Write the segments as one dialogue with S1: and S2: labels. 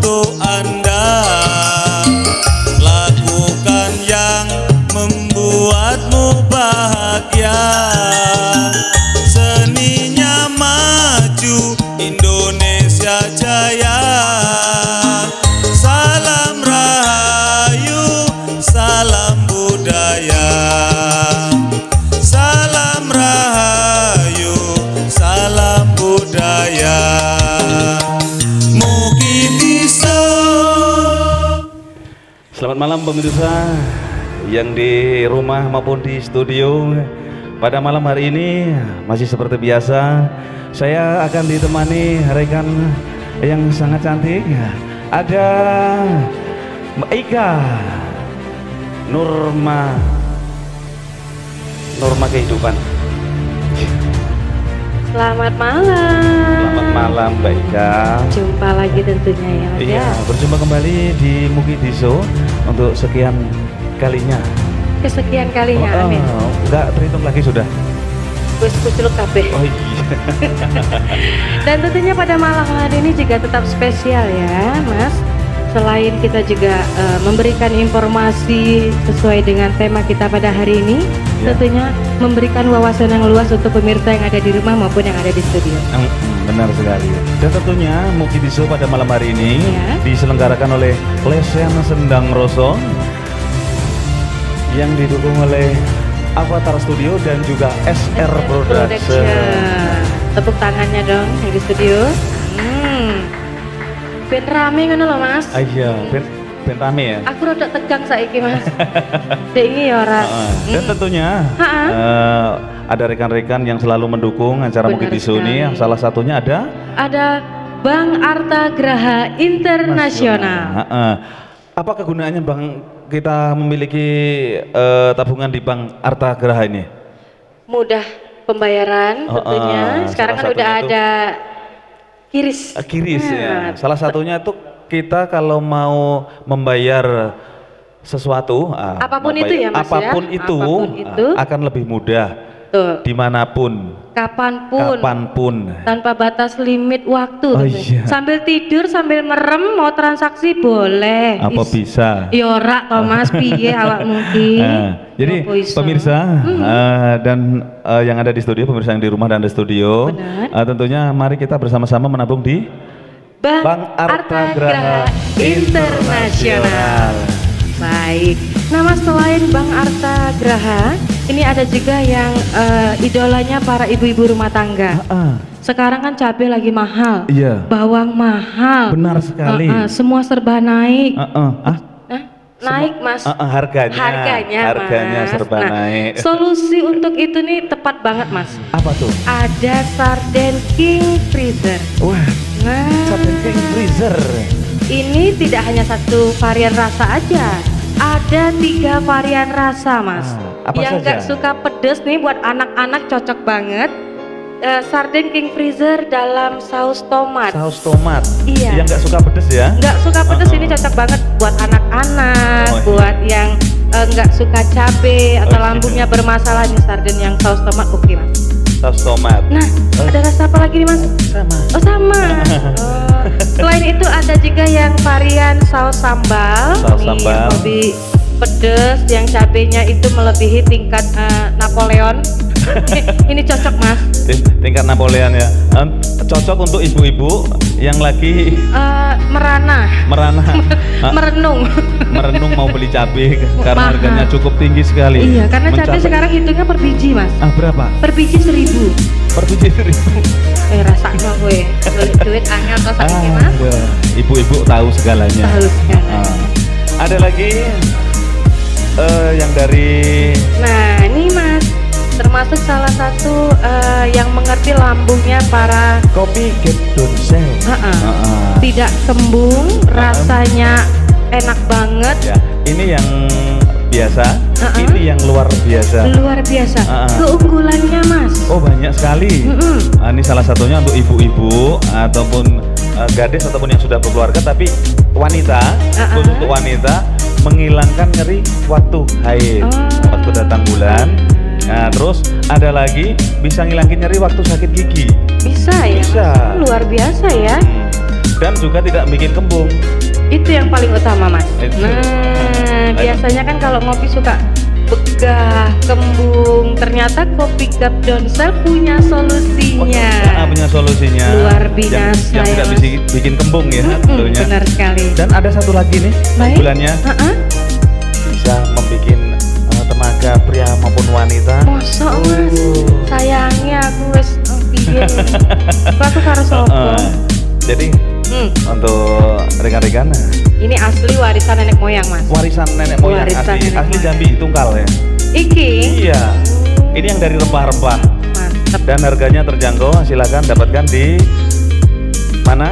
S1: untuk Anda. Lakukan yang membuatmu bahagia. Seninya maju, Indonesia jaya. Salam Rahayu, salam budaya. Salam Rahayu, salam budaya. Mugi bisa.
S2: Selamat malam pemirsa yang di rumah maupun di studio. Pada malam hari ini masih seperti biasa, saya akan ditemani rekan yang sangat cantik. Ada Mbak Ika Nurma Kehidupan.
S3: Selamat malam.
S2: Selamat malam Mbak Ika.
S3: Jumpa lagi tentunya ya Mas.
S2: Iya, berjumpa kembali di Mugi Diso untuk sekian kalinya.
S3: Kesekian kalinya, amin.
S2: Enggak terhitung lagi sudah.
S3: Wis kuculuk kabeh.
S2: Oh iya.
S3: Dan tentunya pada malam hari ini juga tetap spesial ya Mas. Selain kita juga memberikan informasi sesuai dengan tema kita pada hari ini,
S2: ya,
S3: tentunya memberikan wawasan yang luas untuk pemirsa yang ada di rumah maupun yang ada di studio.
S2: Benar sekali. Dan tentunya Mugi Diso pada malam hari ini
S3: ya,
S2: diselenggarakan oleh Lesen Sendang Roso yang didukung oleh Avatar Studio dan juga SR Production.
S3: Tepuk tangannya dong yang di studio. Ben rame ngono lho Mas.
S2: Iya, ben rame ya.
S3: Aku rada tegang saiki Mas. Dek ini ya ora.
S2: Dan tentunya ada rekan-rekan yang selalu mendukung acara Mugi Diso ini. Salah satunya ada
S3: Bank Arta Graha Internasional.
S2: Apa kegunaannya Bang kita memiliki tabungan di Bank Arta Graha ini?
S3: Mudah pembayaran tentunya. Sekarang kan udah ada kiris.
S2: Kiris ya. Salah satunya itu kita kalau mau membayar sesuatu,
S3: apapun itu ya Mas,
S2: apapun
S3: ya?
S2: itu akan lebih mudah.
S3: Tuh.
S2: Dimanapun,
S3: kapanpun, tanpa batas limit waktu.
S2: Iya.
S3: Sambil tidur, sambil merem, mau transaksi boleh.
S2: Apa bisa?
S3: Yorak Thomas piye awak mungkin.
S2: Jadi pemirsa dan yang ada di studio, pemirsa yang di rumah dan di studio, tentunya mari kita bersama-sama menabung di Bank Arta Graha Internasional.
S3: Baik. Nah Mas, selain Bank Arta Graha, ini ada juga yang idolanya para ibu-ibu rumah tangga. Sekarang kan cabai lagi mahal, bawang mahal.
S2: Benar sekali.
S3: Semua serba naik. Naik Mas. Harganya
S2: serba naik.
S3: Solusi untuk itu nih tepat banget Mas.
S2: Apa tuh?
S3: Ada Sarden King Freezer.
S2: Wah. Sarden King Freezer.
S3: Ini tidak hanya satu varian rasa aja, ada 3 varian rasa Mas. Yang nggak suka pedes nih buat anak-anak cocok banget. Sarden King Freezer dalam saus tomat.
S2: Saus tomat.
S3: Iya.
S2: Yang nggak suka pedes ya?
S3: Nggak suka pedes ini cocok banget buat anak-anak, buat yang nggak suka cabai atau lambungnya bermasalah nih, sarden yang saus tomat oke Mas.
S2: Saus tomat.
S3: Nah, ada rasa apa lagi nih Mas?
S2: Sama.
S3: Oh sama. Selain itu ada juga yang varian saus sambal.
S2: Saus sambal.
S3: Lebih pedes, yang cabenya itu melebihi tingkat Napoleon. Ini cocok Mas.
S2: Tingkat Napoleon ya. Cocok untuk ibu-ibu yang lagi
S3: merenung
S2: mau beli cabai karena harganya cukup tinggi sekali.
S3: Iya, karena cabai sekarang hitungnya per biji Mas.
S2: Berapa?
S3: Per biji 1.000.
S2: Per biji 1.000.
S3: Rasanya gue duit angel atau sakit Mas.
S2: Ibu-ibu tahu segalanya. Ada lagi yang dari.
S3: Nah ini Mas, termasuk salah satu yang mengerti lambungnya para
S2: kopi Gedonsel.
S3: Tidak kembung, rasanya enak banget.
S2: Ya, ini yang biasa, ini yang luar biasa.
S3: Luar biasa. Keunggulannya Mas.
S2: Oh banyak sekali. Ini salah satunya untuk ibu-ibu ataupun gadis ataupun yang sudah berkeluarga tapi wanita, khusus untuk wanita, menghilangkan nyeri waktu haid, waktu datang bulan. Nah terus ada lagi bisa ngilangin nyeri waktu sakit gigi.
S3: Bisa ya?
S2: Bisa.
S3: Luar biasa ya.
S2: dan juga tidak bikin kembung.
S3: Itu yang paling utama, Mas.
S2: Itu.
S3: Nah, biasanya kan kalau ngopi suka begah, kembung. Ternyata kopi Gap Donsel punya solusinya.
S2: Punya solusinya.
S3: Luar biasa
S2: yang tidak bikin kembung ya.
S3: Benar sekali.
S2: Dan ada satu lagi nih, bulannya bisa membuat tenaga pria maupun wanita.
S3: Mosok Mas, sayangnya aku wes piye. Aku karo sapa.
S2: Jadi untuk rekan-rekan,
S3: ini asli warisan nenek moyang, Mas.
S2: Warisan nenek moyang, asli Jambi Tungkal ya.
S3: Iki?
S2: Iya. Ini yang dari rempah-rempah.
S3: Mantap.
S2: Dan harganya terjangkau, silakan dapatkan di mana?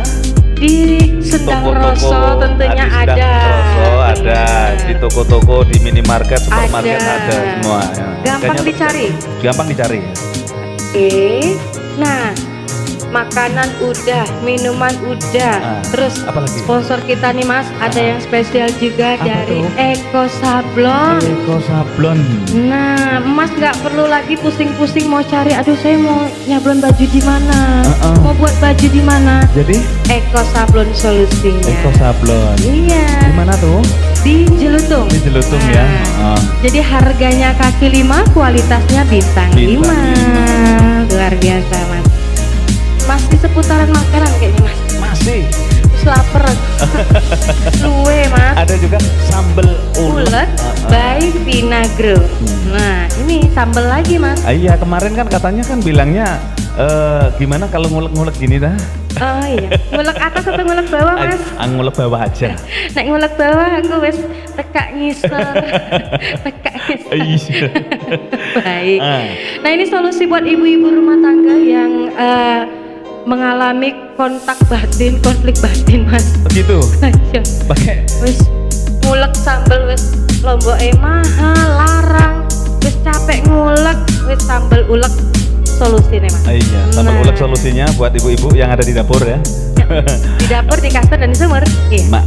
S3: Di Sendang Roso tentunya
S2: di
S3: ada.
S2: Roso ada, di toko-toko, di minimarket, supermarket ada semua. Ya.
S3: Gampang dicari.
S2: Gampang dicari.
S3: Oke. Nah, makanan udah, minuman udah. Terus
S2: apalagi?
S3: sponsor kita nih, Mas, ada yang spesial juga dari
S2: tuh?
S3: Eko Sablon.
S2: Eko Sablon.
S3: Nah, Mas nggak perlu lagi pusing-pusing mau cari. Aduh, saya mau nyablon baju di mana? Mau buat baju di mana?
S2: Jadi
S3: Eko Sablon solusinya.
S2: Eko Sablon.
S3: Iya.
S2: Di mana tuh?
S3: Di Jelutung.
S2: Di Jelutung ya.
S3: Jadi harganya kaki 5, kualitasnya bintang 5. Luar biasa, Mas. Masih seputaran makanan kayaknya, Mas.
S2: Masih.
S3: Terus lapar. Luwe, Mas.
S2: Ada juga sambal
S3: ulet by Vinagro. Nah, ini sambal lagi, Mas.
S2: Iya, kemarin kan katanya kan bilangnya gimana kalau ngulek-ngulek gini dah?
S3: Oh iya, ngulek atas atau ngulek bawah, Mas?
S2: Ngulek bawah aja.
S3: Nek ngulek bawah aku wes tekak ngisor. Tekak ngisor. Baik. Nah, ini solusi buat ibu-ibu rumah tangga yang mengalami konflik batin, Mas.
S2: Begitu.
S3: Ayo.
S2: Pakai
S3: Wes ngulek sambel wes lomboke mahal, larang. Wes capek ngulek, wes sambel ulek. Solusinya, Mas.
S2: Iya, sambal ulek solusinya buat ibu-ibu yang ada di dapur ya.
S3: Di dapur, di kasur, dan di sumur. Iya.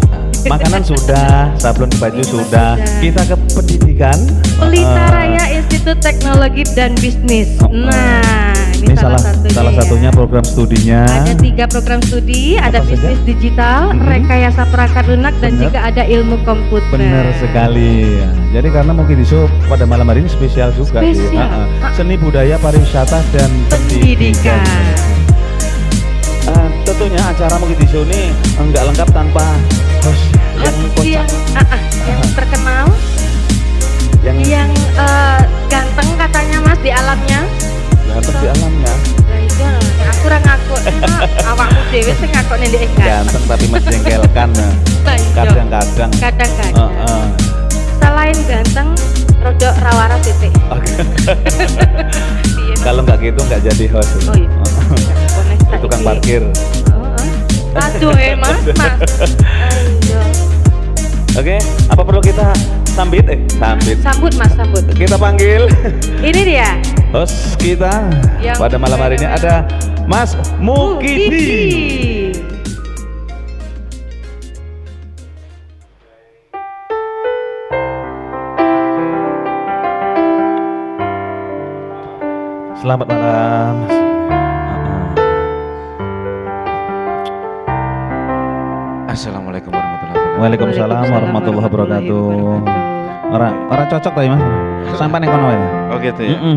S2: Makanan sudah, sablon baju sudah. Kita ke pendidikan.
S3: Pelita Raya Institut Teknologi dan Bisnis. Nah, ini
S2: salah satunya program studinya.
S3: Ada 3 program studi, ada bisnis digital, rekayasa perangkat lunak, dan juga ada ilmu komputer.
S2: Benar sekali. Jadi karena mungkin isu pada malam hari ini spesial juga. Seni budaya, pariwisata, dan pendidikan. Tentunya acara mungkin isu ini enggak lengkap tanpa host yang
S3: terkenal, yang ganteng katanya, Mas, di alamnya.
S2: Ganteng di alamnya.
S3: Nah, itu aku ora ngaku. Awakmu dhewe sing ngakone ndek
S2: ganteng tapi menjengkelkan. Kadang-kadang.
S3: Selain ganteng, rodok rawaras titik.
S2: Kalau nggak gitu nggak jadi host.
S3: Oh iya.
S2: Tukang parkir.
S3: Aduh, Mas. Ayo.
S2: Oke, apa perlu kita sambut, Mas, sambut. Kita panggil.
S3: Ini dia.
S2: Host kita pada malam hari ini ada Mas Mukidi. Selamat malam, Mas.
S4: Assalamualaikum warahmatullahi wabarakatuh.
S2: Waalaikumsalam warahmatullahi wabarakatuh. Orang cocok tadi, Mas. Sampai nih kono ya.
S4: Oh gitu ya. Iya.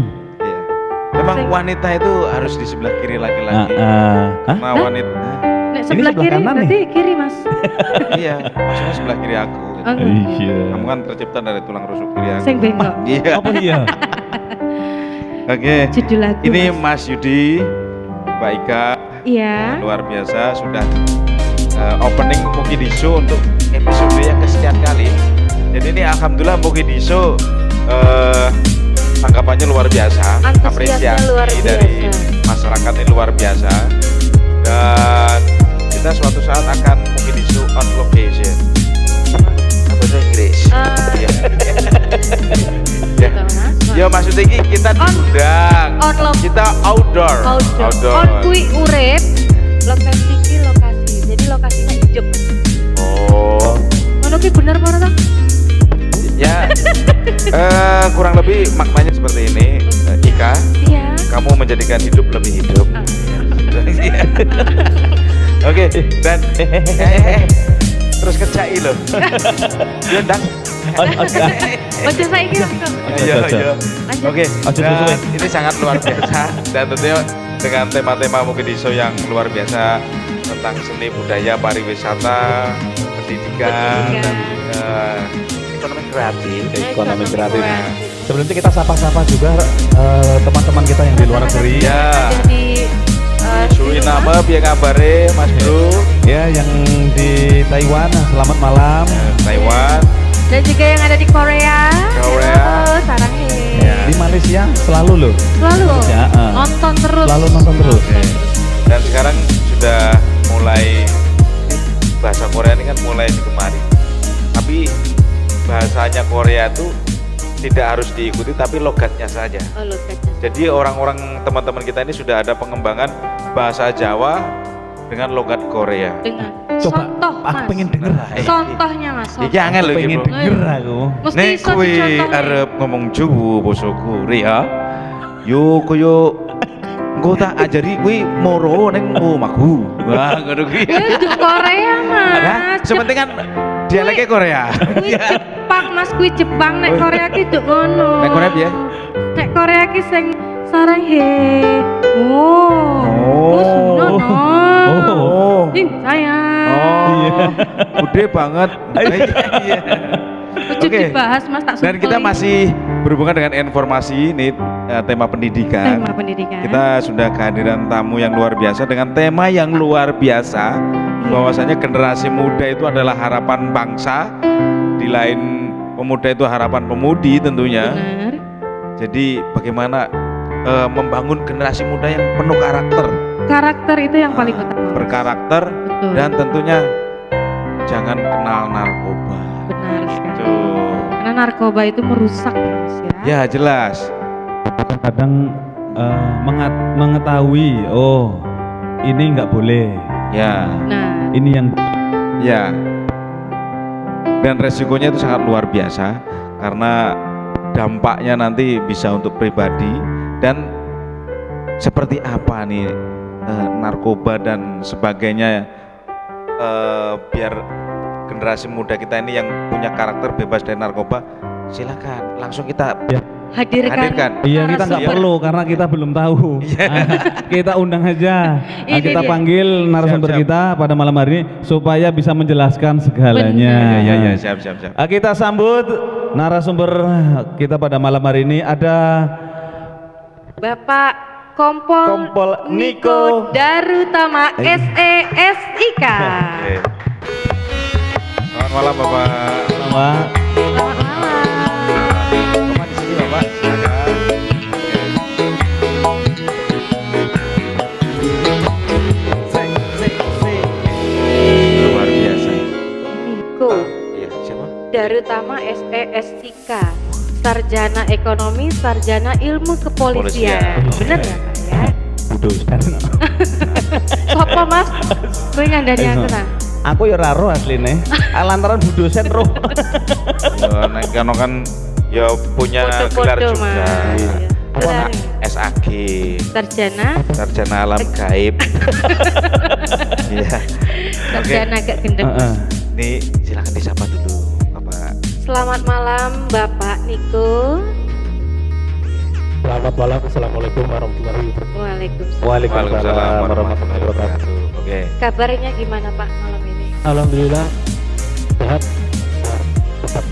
S4: Memang wanita itu harus di sebelah kiri laki-laki. Karena wanita.
S3: Nek sebelah kiri berarti kiri, Mas.
S4: Iya, maksudnya sebelah kiri aku.
S2: Iya.
S4: Kamu kan tercipta dari tulang rusuk kiri aku.
S3: Sing bengok.
S4: Iya.
S2: Apa iya?
S4: Oke.
S3: Judul lagu.
S4: Ini Mas Yudi, Mbak Ika.
S3: Iya.
S4: Luar biasa sudah opening Mukidiso untuk episode yang kesekian kali. Jadi ini alhamdulillah Mukidiso tanggapannya luar biasa, apresiasi dari masyarakat ini luar biasa. Dan kita suatu saat akan Mukidiso on location. Apa itu Inggris? Ya maksudnya ini kita diundang, kita outdoor.
S3: On kui urip, lokasi ki lokasi, jadi lokasinya hidup.
S4: Oh.
S3: Ngono ki bener apa ora?
S4: Ya, kurang lebih maknanya seperti ini, Ika.
S3: Iya.
S4: Kamu menjadikan hidup lebih hidup. Oke, dan terus kecai loh. Yo ndang.
S3: Ojo saiki langsung.
S4: Iya. Oke.
S2: Suwe.
S4: Ini sangat luar biasa dan tentunya dengan tema-tema mungkin iso yang luar biasa tentang seni budaya, pariwisata, pendidikan dan ekonomi kreatif.
S2: Ekonomi kreatif. Sebelumnya kita sapa-sapa juga teman-teman kita yang di luar negeri.
S4: Ya.
S3: Jadi
S4: Suriname, piye kabare Mas Bro?
S2: Ya, yang di Taiwan, selamat malam.
S4: Taiwan.
S3: dan juga yang ada di Korea.
S4: Korea.
S3: Halo, sarang he.
S4: Ya.
S2: Di Malaysia selalu loh.
S3: Selalu
S2: Ya,
S3: nonton terus.
S2: Selalu nonton terus.
S4: Dan sekarang sudah mulai bahasa Korea ini kan mulai digemari. Tapi bahasanya Korea itu tidak harus diikuti tapi logatnya saja.
S3: Oh, logatnya.
S4: Jadi orang-orang teman-teman kita ini sudah ada pengembangan bahasa Jawa dengan logat Korea.
S3: Dengan
S2: Coba,
S3: contoh,
S2: aku
S3: Mas.
S2: pengen denger.
S3: Contohnya, Mas.
S4: Iki angel lho iki,
S2: Pengen
S4: Bro.
S2: denger aku.
S3: Mesti
S4: Nek
S3: iso
S4: kowe
S3: dicontohi.
S4: arep ngomong Jawa basa Korea, yo koyo engko tak ajari kuwi moro ning omahku. Wah, ngono kuwi.
S3: Ya itu Korea, Mas.
S4: Nah, sepenting kan dialeknya Korea.
S3: Kuwi Jepang, Mas. Kuwi Jepang nek Korea ki nduk ngono.
S4: Nek Korea piye?
S3: Nek Korea ki sing sarang he. Oh.
S4: Oh. Oh.
S3: Ih, sayang.
S4: Oh, gede banget. Iya.
S3: Lucu
S4: Oke.
S3: dibahas, Mas, tak
S4: Dan kita
S3: sumpeli.
S4: masih berhubungan dengan informasi ini tema pendidikan.
S3: Tema pendidikan.
S4: Kita sudah kehadiran tamu yang luar biasa dengan tema yang luar biasa. Bahwasanya generasi muda itu adalah harapan bangsa. Di lain pemuda itu harapan pemudi tentunya.
S3: Benar.
S4: Jadi bagaimana membangun generasi muda yang penuh karakter,
S3: Karakter itu yang paling utama.
S4: berkarakter,
S3: Betul.
S4: dan tentunya jangan kenal narkoba.
S3: Benar sekali.
S4: Tuh.
S3: Karena narkoba itu merusak, Mas, ya.
S4: Ya jelas.
S2: Kadang mengetahui, oh ini nggak boleh,
S4: Ya,
S3: Nah,
S2: ini yang
S4: ya. Dan resikonya itu sangat luar biasa karena dampaknya nanti bisa untuk pribadi dan seperti apa nih narkoba dan sebagainya biar generasi muda kita ini yang punya karakter bebas dari narkoba, silakan langsung kita hadirkan.
S2: iya kita nggak
S3: narasumber.
S2: perlu karena kita belum tahu. Kita undang aja.
S3: Ini
S2: Kita
S3: dia.
S2: panggil narasumber
S4: Siap, siap.
S2: kita pada malam hari ini supaya bisa menjelaskan segalanya.
S4: Ya, siap.
S2: Kita sambut narasumber kita pada malam hari ini ada
S3: Bapak Kompol Niko Darutama SESIK.
S4: Oke. Selamat malam Bapak.
S2: nama
S3: Selamat malam.
S4: Bapak di sini Bapak, silakan. Luar biasa.
S3: Niko
S4: Iya, siapa?
S3: Darutama SESIK. Sarjana Ekonomi, Sarjana Ilmu Kepolisian. Bener ya, Kak ya?
S2: Budosan.
S3: Sopo, Mas? Kowe ngandani aku ta?
S2: Aku ya raro asline. Lantaran budosen roh.
S4: Ya, nek kono kan ya punya gelar
S3: Podo-podo,
S4: juga.
S3: Mas.
S2: Iya.
S3: Gelar.
S4: SAG,
S3: Sarjana,
S4: Sarjana Alam Gaib. Iya. Oke,
S3: sarjana agak gendeng.
S4: nih silakan disapa dulu Bapak.
S3: Selamat malam Bapak Niko.
S5: Selamat malam, Assalamualaikum warahmatullahi wabarakatuh.
S3: Waalaikumsalam.
S2: Waalaikumsalam warahmatullahi wabarakatuh.
S4: Oke.
S3: Kabarnya gimana Pak malam ini?
S5: Alhamdulillah sehat, tetap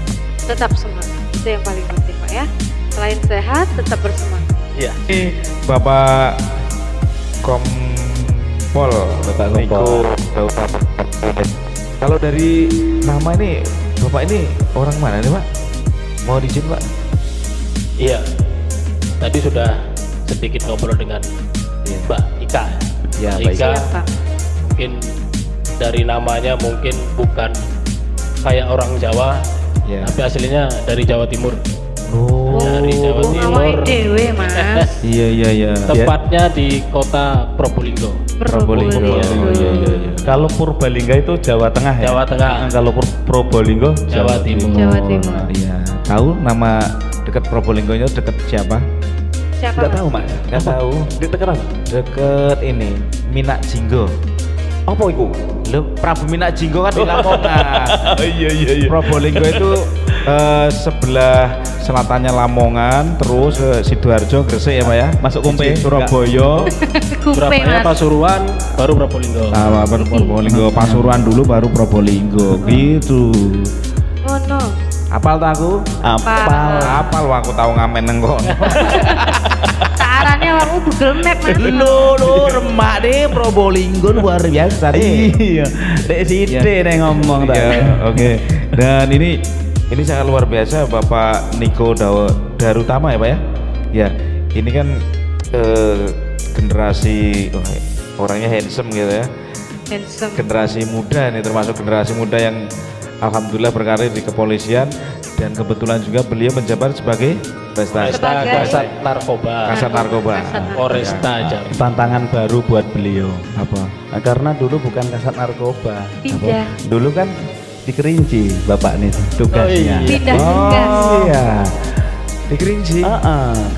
S3: Tetap semangat. Itu yang paling penting Pak ya. Selain sehat, tetap bersemangat.
S4: Iya. Ini Bapak Kompol,
S2: Bapak
S4: Niko
S2: Kompol.
S4: Kalau dari nama ini, Bapak ini orang mana nih Pak? Mau izin Pak?
S5: iya. Tadi sudah sedikit ngobrol dengan
S4: Iya.
S5: Mbak Ika.
S4: Ya,
S5: Mbak
S4: baik.
S5: Ika
S3: Siap Pak.
S5: mungkin dari namanya mungkin bukan kayak orang Jawa,
S4: Ya.
S5: tapi aslinya dari Jawa Timur.
S4: Oh.
S5: Dari Jawa Timur.
S3: Awake dewe Mas.
S4: Iya.
S5: Tepatnya di kota Probolinggo.
S2: Probolinggo.
S3: Probolinggo.
S2: Kalau Purbalingga itu Jawa Tengah ya.
S5: Jawa Tengah.
S2: Kalau Probolinggo
S5: Jawa Timur.
S3: Jawa Timur.
S4: Iya. Tahu nama dekat Probolinggo itu dekat siapa?
S3: Siapa?
S2: Nggak
S3: Mas?
S2: tahu Mas.
S4: Nggak tahu.
S2: Di Tekeran.
S4: Dekat ini Minak Jinggo.
S2: Apa iku?
S6: Lho, Prabu Minak Jinggo kan di Lamongan.
S2: Iya.
S6: Probolinggo itu sebelah selatannya Lamongan, terus Sidoarjo, Gresik ya Pak ya.
S2: Masuk Kumpe,
S6: Surabaya,
S5: Surabaya, Pasuruan, baru Probolinggo.
S6: Probolinggo, Pasuruan dulu baru Probolinggo. Gitu.
S3: Oh no.
S6: Apal tak aku? Apal wah, aku tahu ngamen nang kono.
S3: Caranya aku Google Map Mas.
S6: Lho, remak deh Probolinggo luar biasa deh.
S2: Iya. Dek sithik nek ngomong ta.
S6: Iya, oke. Dan ini sangat luar biasa Bapak Niko Darutama ya Pak ya. Ya, ini kan generasi orangnya handsome gitu ya.
S3: Handsome.
S6: Generasi muda nih, termasuk generasi muda yang alhamdulillah berkarir di kepolisian, dan kebetulan juga beliau menjabat sebagai
S5: Kasat Narkoba.
S6: Kasat Narkoba.
S5: Polresta Jambi.
S2: Tantangan baru buat beliau.
S6: Apa?
S2: Nah, karena dulu bukan kasat narkoba.
S3: Tidak.
S2: Dulu kan di Kerinci Bapak nih tugasnya.
S3: Pindah tugas.
S2: Iya.
S6: Di Kerinci.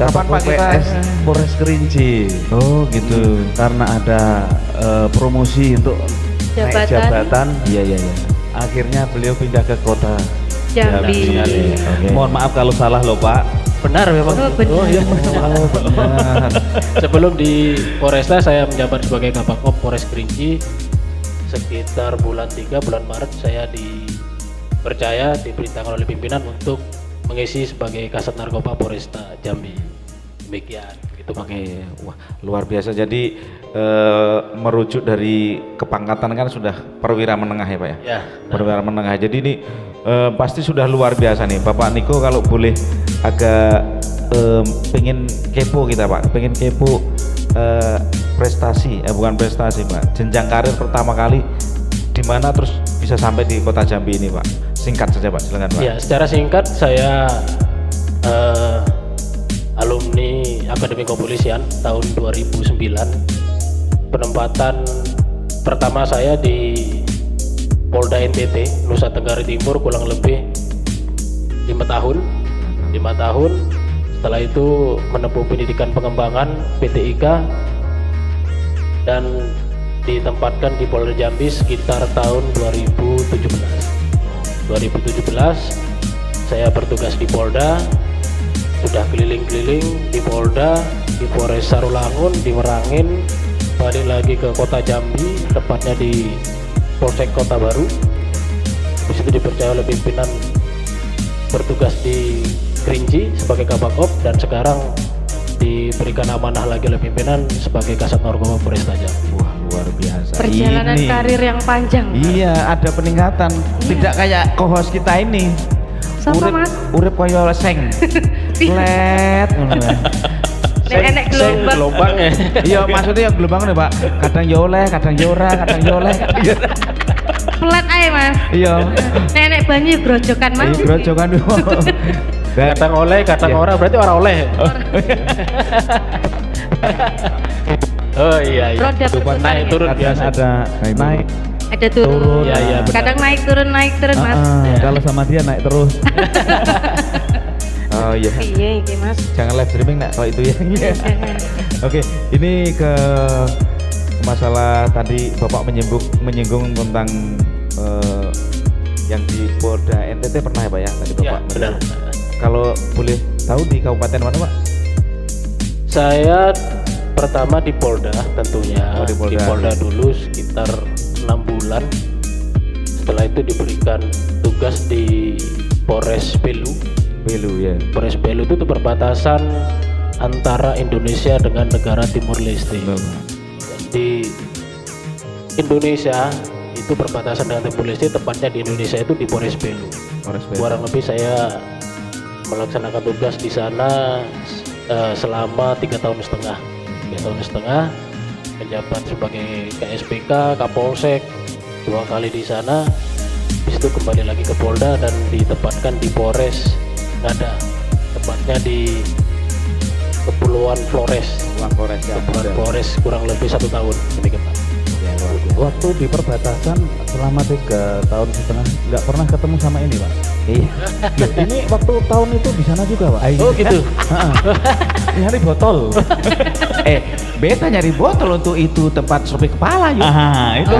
S2: Kapan Pak PS Polres Kerinci.
S6: Oh gitu.
S2: Karena ada promosi untuk naik jabatan. Iya. Akhirnya beliau pindah ke kota
S3: Jambi.
S2: Okay. Mohon maaf kalau salah loh Pak.
S5: Benar ya Pak?
S3: Oh, benar.
S5: Oh iya benar. Sebelum di Polresta saya menjabat sebagai Kabakop Polres Kerinci. Sekitar bulan 3 bulan Maret saya dipercaya, diperintahkan oleh pimpinan untuk mengisi sebagai Kasat Narkoba Polresta Jambi. Demikian gitu Pak.
S6: Oke, wah luar biasa. Jadi merujuk dari kepangkatan kan sudah perwira menengah ya Pak ya?
S5: Ya.
S6: Perwira menengah. Jadi ini pasti sudah luar biasa nih Bapak Niko. Kalau boleh agak pengen kepo kita Pak, pengen kepo prestasi, bukan prestasi Pak, jenjang karir pertama kali di mana terus bisa sampai di kota Jambi ini Pak. Singkat saja Pak, silakan Pak.
S5: Ya, secara singkat saya alumni Akademi Kepolisian tahun 2009. Penempatan pertama saya di Polda NTT Nusa Tenggara Timur kurang lebih 5 tahun. Setelah itu menempuh pendidikan pengembangan PTIK dan ditempatkan di Polda Jambi sekitar tahun 2017 saya bertugas di Polda, sudah keliling-keliling di Polda, di Polres Sarulangun, di Merangin, balik lagi ke kota Jambi, tepatnya di Polsek Kota Baru. Di situ dipercaya oleh pimpinan bertugas di Kerinci sebagai Kabakop, dan sekarang diberikan amanah lagi oleh pimpinan sebagai Kasat Narkoba Polresta Jambi.
S6: Wah luar biasa.
S3: Perjalanan
S6: ini
S3: karir yang panjang.
S6: Iya, ada peningkatan. Tidak kayak co-host kita ini.
S3: Siapa Mas?
S6: Urip kaya seng. Flat ngono.
S3: Enek gelombang.
S5: Ya.
S6: Iya, maksudnya ya gelombang nih, Pak. Kadang ya oleh, kadang ya ora, kadang ya oleh.
S3: Flat ae Mas.
S6: Iya.
S3: Nenek banyu grojokan Mas.
S6: Iya, grojokan.
S5: Kadang oleh, kadang ora, berarti orang oleh. Oh iya.
S3: Roda
S5: naik turun biasa.
S2: Ada naik.
S3: Ada turun.
S5: Iya,
S3: kadang naik turun Mas.
S2: Kalau sama dia naik terus.
S6: Oh iya.
S3: Iya, iki Mas.
S6: Jangan live streaming nak kalau itu ya. Oke, ini ke masalah tadi Bapak menyinggung tentang yang di Polda NTT pernah ya Pak ya tadi Bapak.
S5: Ya, benar.
S6: Kalau boleh tahu di kabupaten mana Pak?
S5: Saya pertama di Polda tentunya.
S6: Oh, di Polda
S5: dulu sekitar 6 bulan. Setelah itu diberikan tugas di Polres Belu.
S6: Ya.
S5: Polres Belu itu perbatasan antara Indonesia dengan negara Timur Leste. Di Indonesia itu perbatasan dengan Timur Leste, tepatnya di Indonesia itu di Polres Belu. Kurang lebih saya melaksanakan tugas di sana selama 3,5 tahun. 3,5 tahun menjabat sebagai KSPK, Kapolsek 2 kali di sana. Di situ kembali lagi ke Polda dan ditempatkan di Polres Ngada, tepatnya di Kepulauan Flores. Kepulauan Flores kurang lebih 1 tahun. Demikian Pak.
S2: Waktu di perbatasan selama 3,5 tahun nggak pernah ketemu sama ini Pak,
S6: Iya. Ini waktu tahun itu di sana juga, Pak.
S5: Oh gitu.
S6: Nyari botol.
S2: Beta nyari botol untuk itu tempat sopi kepala yuk.
S6: Itu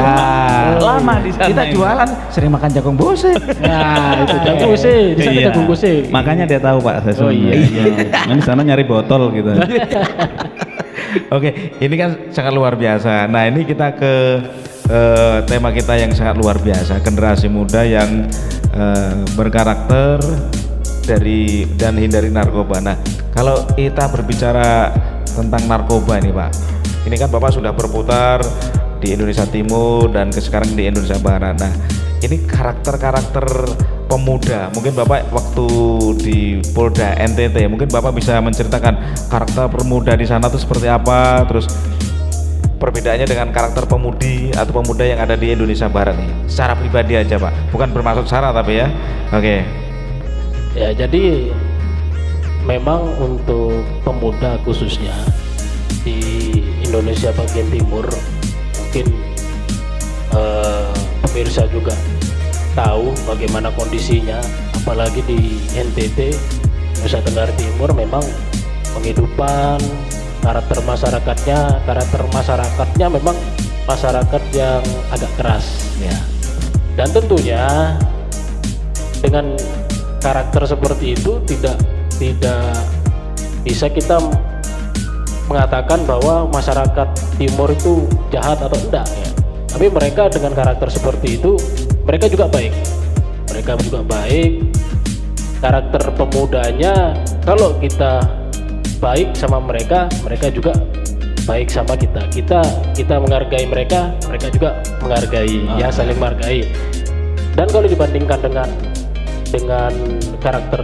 S6: lama di sana.
S2: Kita jualan sering makan jagung bose.
S5: Nah, itu jagung bose, di sana jagung bose.
S6: Makanya dia tahu, Pak.
S5: Oh iya.
S6: Nah, di sana nyari botol gitu. Oke, ini kan sangat luar biasa. Nah, ini kita ke tema kita yang sangat luar biasa, generasi muda yang berkarakter dan hindari narkoba. Nah, kalau kita berbicara tentang narkoba ini, Pak, ini kan Bapak sudah berputar di Indonesia Timur dan sekarang di Indonesia Barat. Nah, ini karakter-karakter pemuda, mungkin Bapak waktu di Polda NTT, mungkin Bapak bisa menceritakan karakter pemuda di sana itu seperti apa, terus perbedaannya dengan karakter pemudi atau pemuda yang ada di Indonesia Barat nih, secara pribadi aja, Pak, bukan bermaksud sara tapi ya. Oke.
S5: Ya, jadi memang untuk pemuda khususnya di Indonesia bagian timur, mungkin pemirsa juga tahu bagaimana kondisinya, apalagi di NTT, Nusa Tenggara Timur, memang penghidupan karakter masyarakatnya memang masyarakat yang agak keras ya. Dan tentunya dengan karakter seperti itu tidak bisa kita mengatakan bahwa masyarakat timur itu jahat atau enggak ya. Tapi mereka dengan karakter seperti itu, mereka juga baik. Karakter pemudanya, kalau kita baik sama mereka, mereka juga baik sama kita. Kita menghargai mereka, mereka juga menghargai, ya saling menghargai. Dan kalau dibandingkan dengan karakter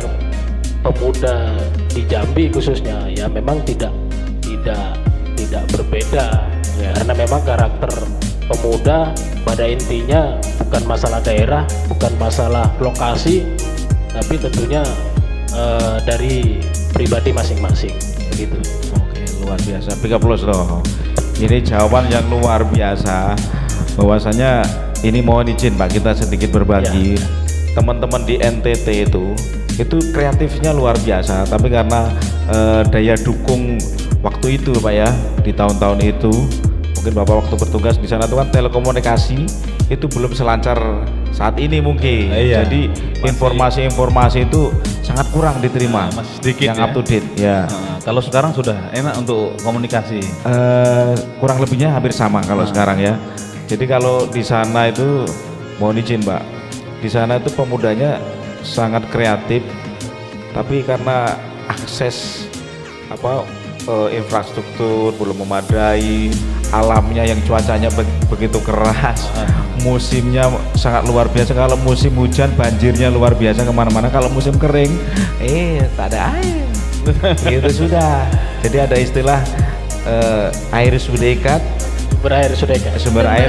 S5: pemuda di Jambi khususnya, ya memang tidak berbeda ya. Karena memang karakter pemuda pada intinya bukan masalah daerah, bukan masalah lokasi, tapi tentunya dari pribadi masing-masing begitu.
S6: Oke, luar biasa. Big applause loh. Ini jawaban yang luar biasa. Bahwasanya ini mohon izin Pak, kita sedikit berbagi. Teman-teman di NTT itu kreatifnya luar biasa, tapi karena daya dukung waktu itu Pak ya, di tahun-tahun itu mungkin Bapak waktu bertugas di sana itu kan telekomunikasi itu belum selancar saat ini mungkin. Jadi informasi-informasi itu sangat kurang diterima,
S1: masih sedikit
S6: yang up to date ya.
S1: Kalau sekarang sudah enak untuk komunikasi.
S6: Kurang lebihnya hampir sama kalau sekarang ya. Jadi kalau di sana itu mohon izin Pak, di sana itu pemudanya sangat kreatif, tapi karena akses infrastruktur belum memadai, alamnya yang cuacanya begitu keras, musimnya sangat luar biasa. Kalau musim hujan banjirnya luar biasa kemana-mana, kalau musim kering tak ada air gitu sudah. Jadi ada istilah air sudah dekat, sumber air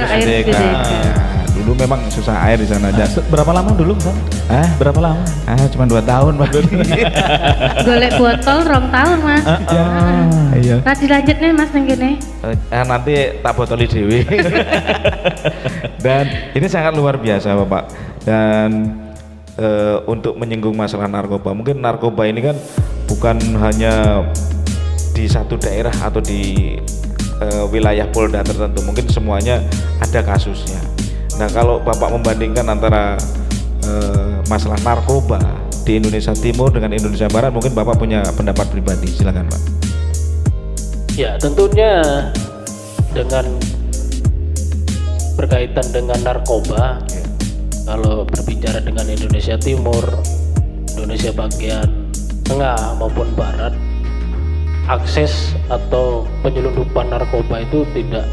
S6: sudah dekat. Dulu memang susah air di sana.
S1: Berapa lama dulu Bang? Berapa lama?
S6: Cuma 2 tahun Pak.
S3: Golek botol 2 tahun Mas.
S6: Iya.
S3: Nanti lanjutnya Mas yang gini.
S6: Nanti tak botoli dewi. Dan ini sangat luar biasa Bapak. Dan untuk menyinggung masalah narkoba, mungkin narkoba ini kan bukan hanya di satu daerah atau di wilayah Polda tertentu, mungkin semuanya ada kasusnya. Nah, kalau Bapak membandingkan antara masalah narkoba di Indonesia Timur dengan Indonesia Barat, mungkin Bapak punya pendapat pribadi, silakan Pak.
S5: Ya, tentunya dengan berkaitan dengan narkoba, kalau berbicara dengan Indonesia Timur, Indonesia bagian tengah maupun barat, akses atau penyelundupan narkoba itu tidak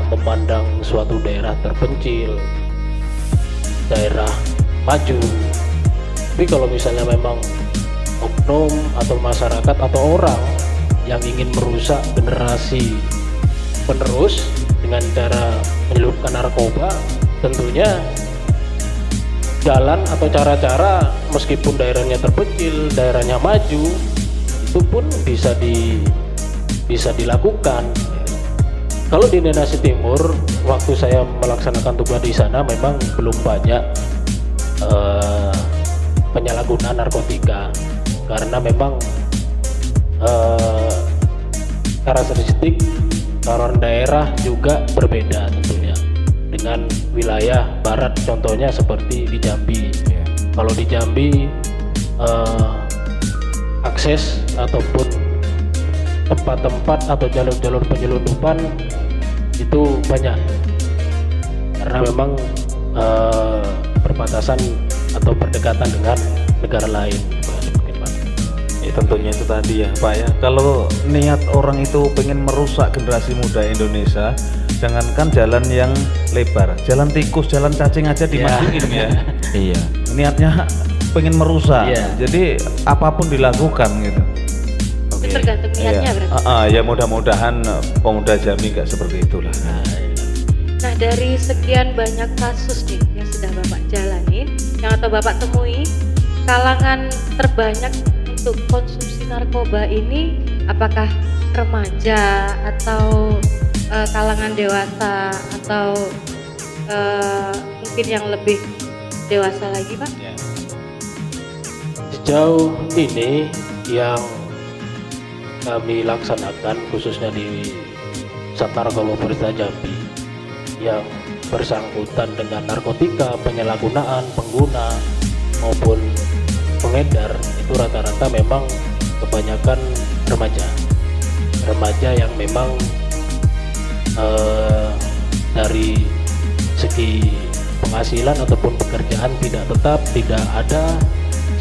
S5: memandang suatu daerah terpencil, daerah maju. Tapi kalau misalnya memang oknum atau masyarakat atau orang yang ingin merusak generasi penerus dengan cara menyelundupkan narkoba, tentunya jalan atau cara-cara meskipun daerahnya terpencil, daerahnya maju, itu pun bisa dilakukan. Kalau di Indonesia Timur, waktu saya melaksanakan tugas di sana memang belum banyak penyalahgunaan narkotika, karena memang karakteristik orang daerah juga berbeda tentunya dengan wilayah barat, contohnya seperti di Jambi. Kalau di Jambi akses ataupun tempat-tempat atau jalur-jalur penyelundupan itu banyak, karena memang perbatasan atau berdekatan dengan negara lain.
S2: Tentunya itu tadi ya Pak ya, kalau niat orang itu pengen merusak generasi muda Indonesia, jangankan jalan yang lebar, jalan tikus, jalan cacing aja dimasukin ya. Iya, niatnya pengen merusak, jadi apapun dilakukan gitu.
S3: Itu tergantung niatnya berarti.
S2: Ya mudah-mudahan pemuda Jambi nggak seperti itulah.
S3: Nah, dari sekian banyak kasus nih yang sudah Bapak jalani, yang atau Bapak temui, kalangan terbanyak untuk konsumsi narkoba ini apakah remaja atau kalangan dewasa atau mungkin yang lebih dewasa lagi, Pak?
S5: Sejauh ini yang kami laksanakan khususnya di Satnarkoba Polresta Jambi yang bersangkutan dengan narkotika, penyalahgunaan, pengguna maupun pengedar, itu rata-rata memang kebanyakan remaja yang memang dari segi penghasilan ataupun pekerjaan tidak tetap, tidak ada,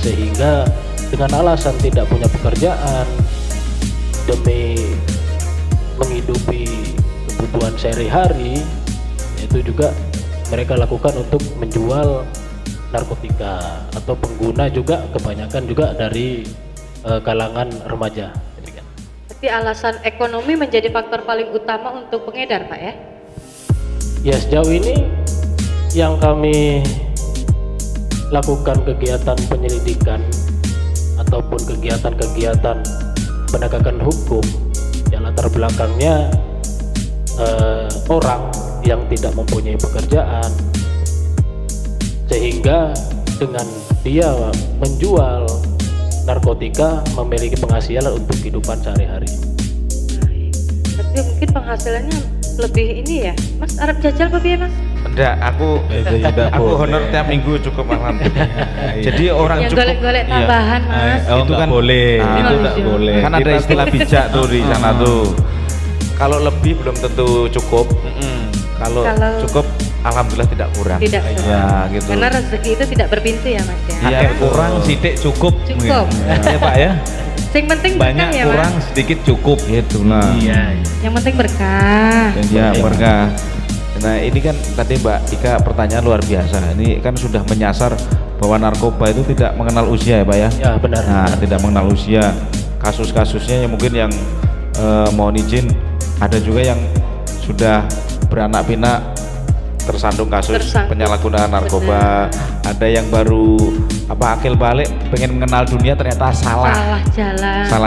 S5: sehingga dengan alasan tidak punya pekerjaan demi menghidupi kebutuhan sehari-hari, itu juga mereka lakukan untuk menjual narkotika, atau pengguna juga kebanyakan juga dari kalangan remaja.
S3: Tapi alasan ekonomi menjadi faktor paling utama untuk pengedar, Pak ya?
S5: Ya, sejauh ini yang kami lakukan kegiatan penyelidikan ataupun kegiatan-kegiatan penegakan hukum yang latar belakangnya orang yang tidak mempunyai pekerjaan, sehingga dengan dia menjual narkotika memiliki penghasilan untuk kehidupan sehari-hari.
S3: Baik. Tapi mungkin penghasilannya lebih ini ya, Mas, Arab jajal apa ya, Mas?
S6: Enggak, aku honor tiap minggu cukup alhamdulillah. Jadi orang
S3: yang
S6: cukup
S3: golek-golek tambahan, Mas.
S6: itu kan
S2: boleh, itu tak boleh.
S6: Kan ada istilah bijak tuh di sana tuh. Kalau lebih belum tentu cukup. Kalau cukup alhamdulillah tidak kurang.
S3: Tidak kurang.
S6: Ya, gitu.
S3: Karena rezeki itu tidak berpintu ya, Mas ya.
S2: Iya, kurang sidik cukup.
S3: Cukup.
S2: Ya Pak ya.
S3: Yang penting
S2: banyak
S3: berkah ya,
S2: kurang
S3: Mas.
S2: sedikit cukup gitu lah.
S6: Iya.
S3: Yang penting berkah.
S6: Ya, berkah. Nah, ini kan tadi Mbak Ika pertanyaan luar biasa. Ini kan sudah menyasar bahwa narkoba itu tidak mengenal usia ya Pak ya?
S5: Ya, benar.
S6: Nah, tidak mengenal usia. Kasus-kasusnya yang mungkin yang mohon izin, ada juga yang sudah beranak pinak tersandung kasus penyalahgunaan narkoba. Ada yang baru akil balik pengen mengenal dunia ternyata salah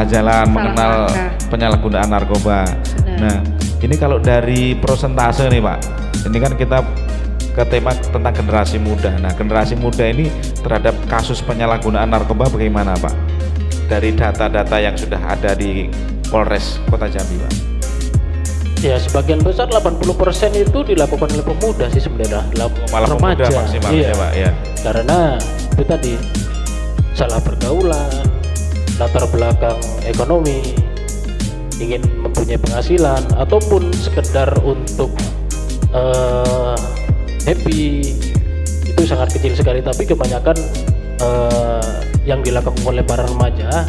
S6: jalan mengenal penyalahgunaan narkoba.
S3: Benar.
S6: Nah, ini kalau dari persentase nih Pak, ini kan kita ke tema tentang generasi muda. Nah, generasi muda ini terhadap kasus penyalahgunaan narkoba bagaimana Pak? Dari data-data yang sudah ada di Polres Kota Jambi Pak.
S5: Ya, sebagian besar 80% itu dilakukan oleh pemuda sih sebenarnya,
S6: malah
S5: remaja.
S6: Pemuda maksimal
S5: Iya.
S6: ya Pak ya.
S5: Karena itu tadi salah pergaulan, latar belakang ekonomi, ingin mempunyai penghasilan ataupun sekedar untuk happy, itu sangat kecil sekali. Tapi kebanyakan yang dilakukan oleh para remaja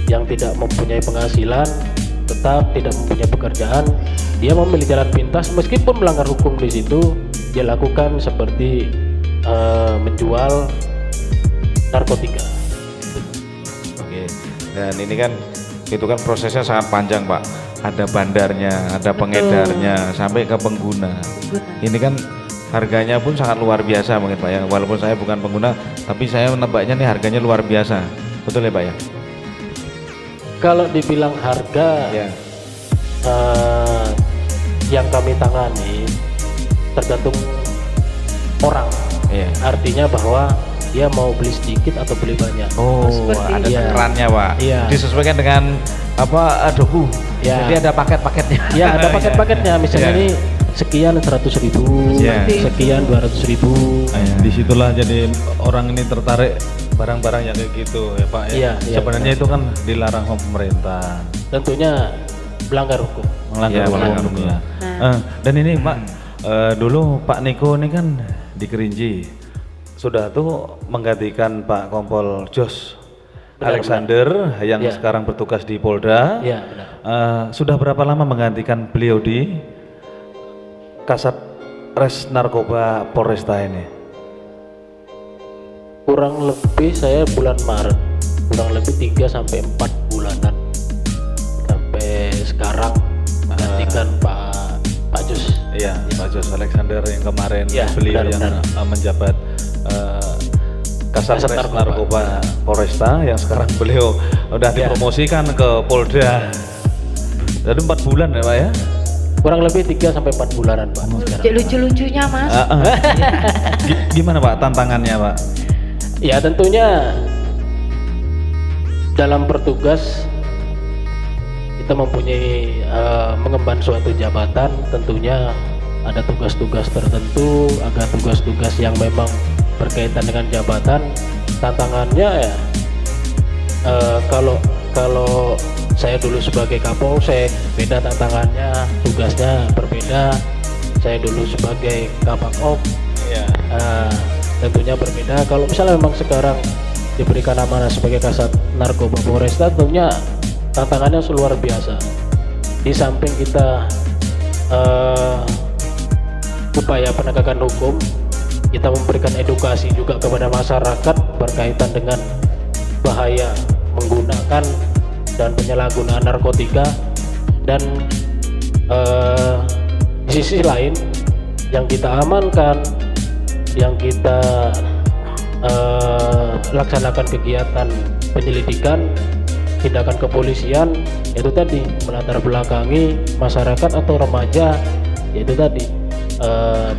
S5: yang tidak mempunyai penghasilan, tetap tidak mempunyai pekerjaan, dia memilih jalan pintas meskipun melanggar hukum. Di situ dia lakukan seperti menjual narkotika.
S6: Oke. Dan ini kan itu kan prosesnya sangat panjang Pak. Ada bandarnya, ada pengedarnya, sampai ke pengguna. Ini kan harganya pun sangat luar biasa mungkin Pak ya. Walaupun saya bukan pengguna, tapi saya menebaknya nih harganya luar biasa. Betul ya Pak ya?
S5: Kalau dibilang harga
S6: Ya.
S5: yang kami tangani tergantung orang.
S6: Iya.
S5: Artinya bahwa dia mau beli sedikit atau beli banyak.
S6: Oh,
S3: seperti
S6: ada
S5: itu.
S6: takarannya Pak.
S5: Iya.
S6: Disesuaikan dengan apa doku.
S5: Ya.
S6: Jadi ada paket-paketnya.
S5: Ya ada paket-paketnya, misalnya
S6: Iya.
S5: ini sekian 100.000,
S6: Iya.
S5: sekian 200.000.
S1: Disitulah jadi orang ini tertarik barang-barang yang kayak gitu ya Pak ya.
S5: Iya, iya,
S1: Sebenarnya itu kan dilarang sama pemerintah,
S5: Tentunya melanggar hukum.
S1: melanggar
S6: Iya, melanggar
S1: hukum
S6: hukum.
S1: ya. Dan ini Pak, dulu Pak Niko ini kan di Kerinci sudah tuh menggantikan Pak Kompol Jos
S5: Benar,
S1: Alexander yang
S5: Iya.
S1: sekarang bertugas di Polda.
S5: Iya benar.
S1: Sudah berapa lama menggantikan beliau di Kasat Res Narkoba Polresta ini?
S5: Kurang lebih saya bulan Maret, kurang lebih 3 sampai 4 bulanan sampai sekarang menggantikan Pak Jus.
S1: Iya, Pak Jos Alexander yang kemarin
S5: Iya,
S1: beliau
S5: benar,
S1: yang
S5: benar.
S1: menjabat Kasat
S5: Kasat
S1: Res
S5: Narkoba.
S1: Narkoba Polresta yang sekarang beliau udah
S5: Iya.
S1: dipromosikan ke Polda. Jadi 4 bulan ya Pak ya?
S5: Kurang lebih 3 sampai 4 bulanan Pak sekarang.
S3: Cek lucu-lucunya Mas.
S1: Gimana Pak tantangannya Pak?
S5: Ya tentunya dalam bertugas kita mempunyai mengemban suatu jabatan, tentunya ada tugas-tugas tertentu, ada tugas-tugas yang memang berkaitan dengan jabatan. Tantangannya ya kalau saya dulu sebagai Kapolsek beda tantangannya, tugasnya berbeda. Saya dulu sebagai Kapakop tentunya berbeda. Kalau misalnya memang sekarang diberikan amanah sebagai Kasat Narkoba Polresta, tentunya tantangannya luar biasa. Di samping kita upaya penegakan hukum, kita memberikan edukasi juga kepada masyarakat berkaitan dengan bahaya menggunakan dan penyalahgunaan narkotika. Dan di sisi lain yang kita amankan, yang kita laksanakan kegiatan penyelidikan, tindakan kepolisian, yaitu tadi melatar belakangi masyarakat atau remaja, yaitu tadi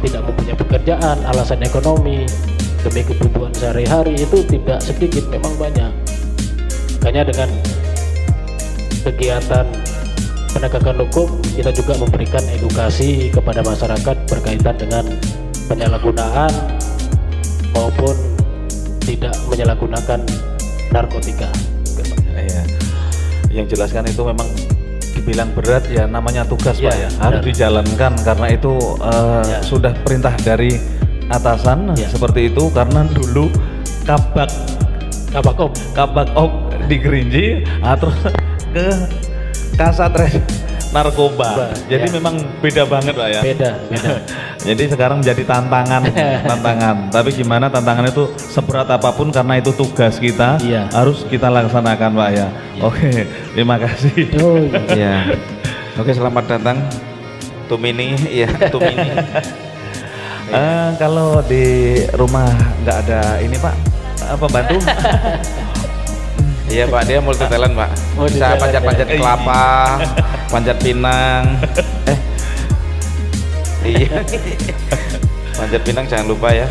S5: tidak mempunyai pekerjaan, alasan ekonomi demi kebutuhan sehari-hari, itu tidak sedikit, memang banyak. Makanya dengan kegiatan penegakan hukum kita juga memberikan edukasi kepada masyarakat berkaitan dengan penyalahgunaan maupun tidak menyalahgunakan narkotika.
S1: Iya. Yang jelaskan itu memang dibilang berat ya, namanya tugas
S5: Ya,
S1: Pak ya, harus
S5: benar.
S1: dijalankan karena itu
S5: Ya.
S1: sudah perintah dari atasan
S5: Ya.
S1: seperti itu. Karena dulu Kabak Op di Kerinci, terus ke Kasat Res Narkoba. Jadi
S5: ya.
S1: memang beda banget Pak ya.
S5: Beda.
S1: Jadi sekarang menjadi tantangan. Tapi gimana tantangan itu seberat apapun karena itu tugas kita,
S5: Iya.
S1: harus kita laksanakan Pak ya. Oke, terima kasih.
S5: Oh,
S6: Iya. Oke, selamat datang Tumini. Iya, Tumini.
S1: Kalau di rumah nggak ada ini Pak, pembantu?
S6: Iya Pak, dia multi talent Pak.
S5: Multi
S6: Bisa
S5: talent,
S6: panjat-panjat
S5: ya.
S6: kelapa, panjat pinang. Iya. Panjat pinang jangan lupa ya.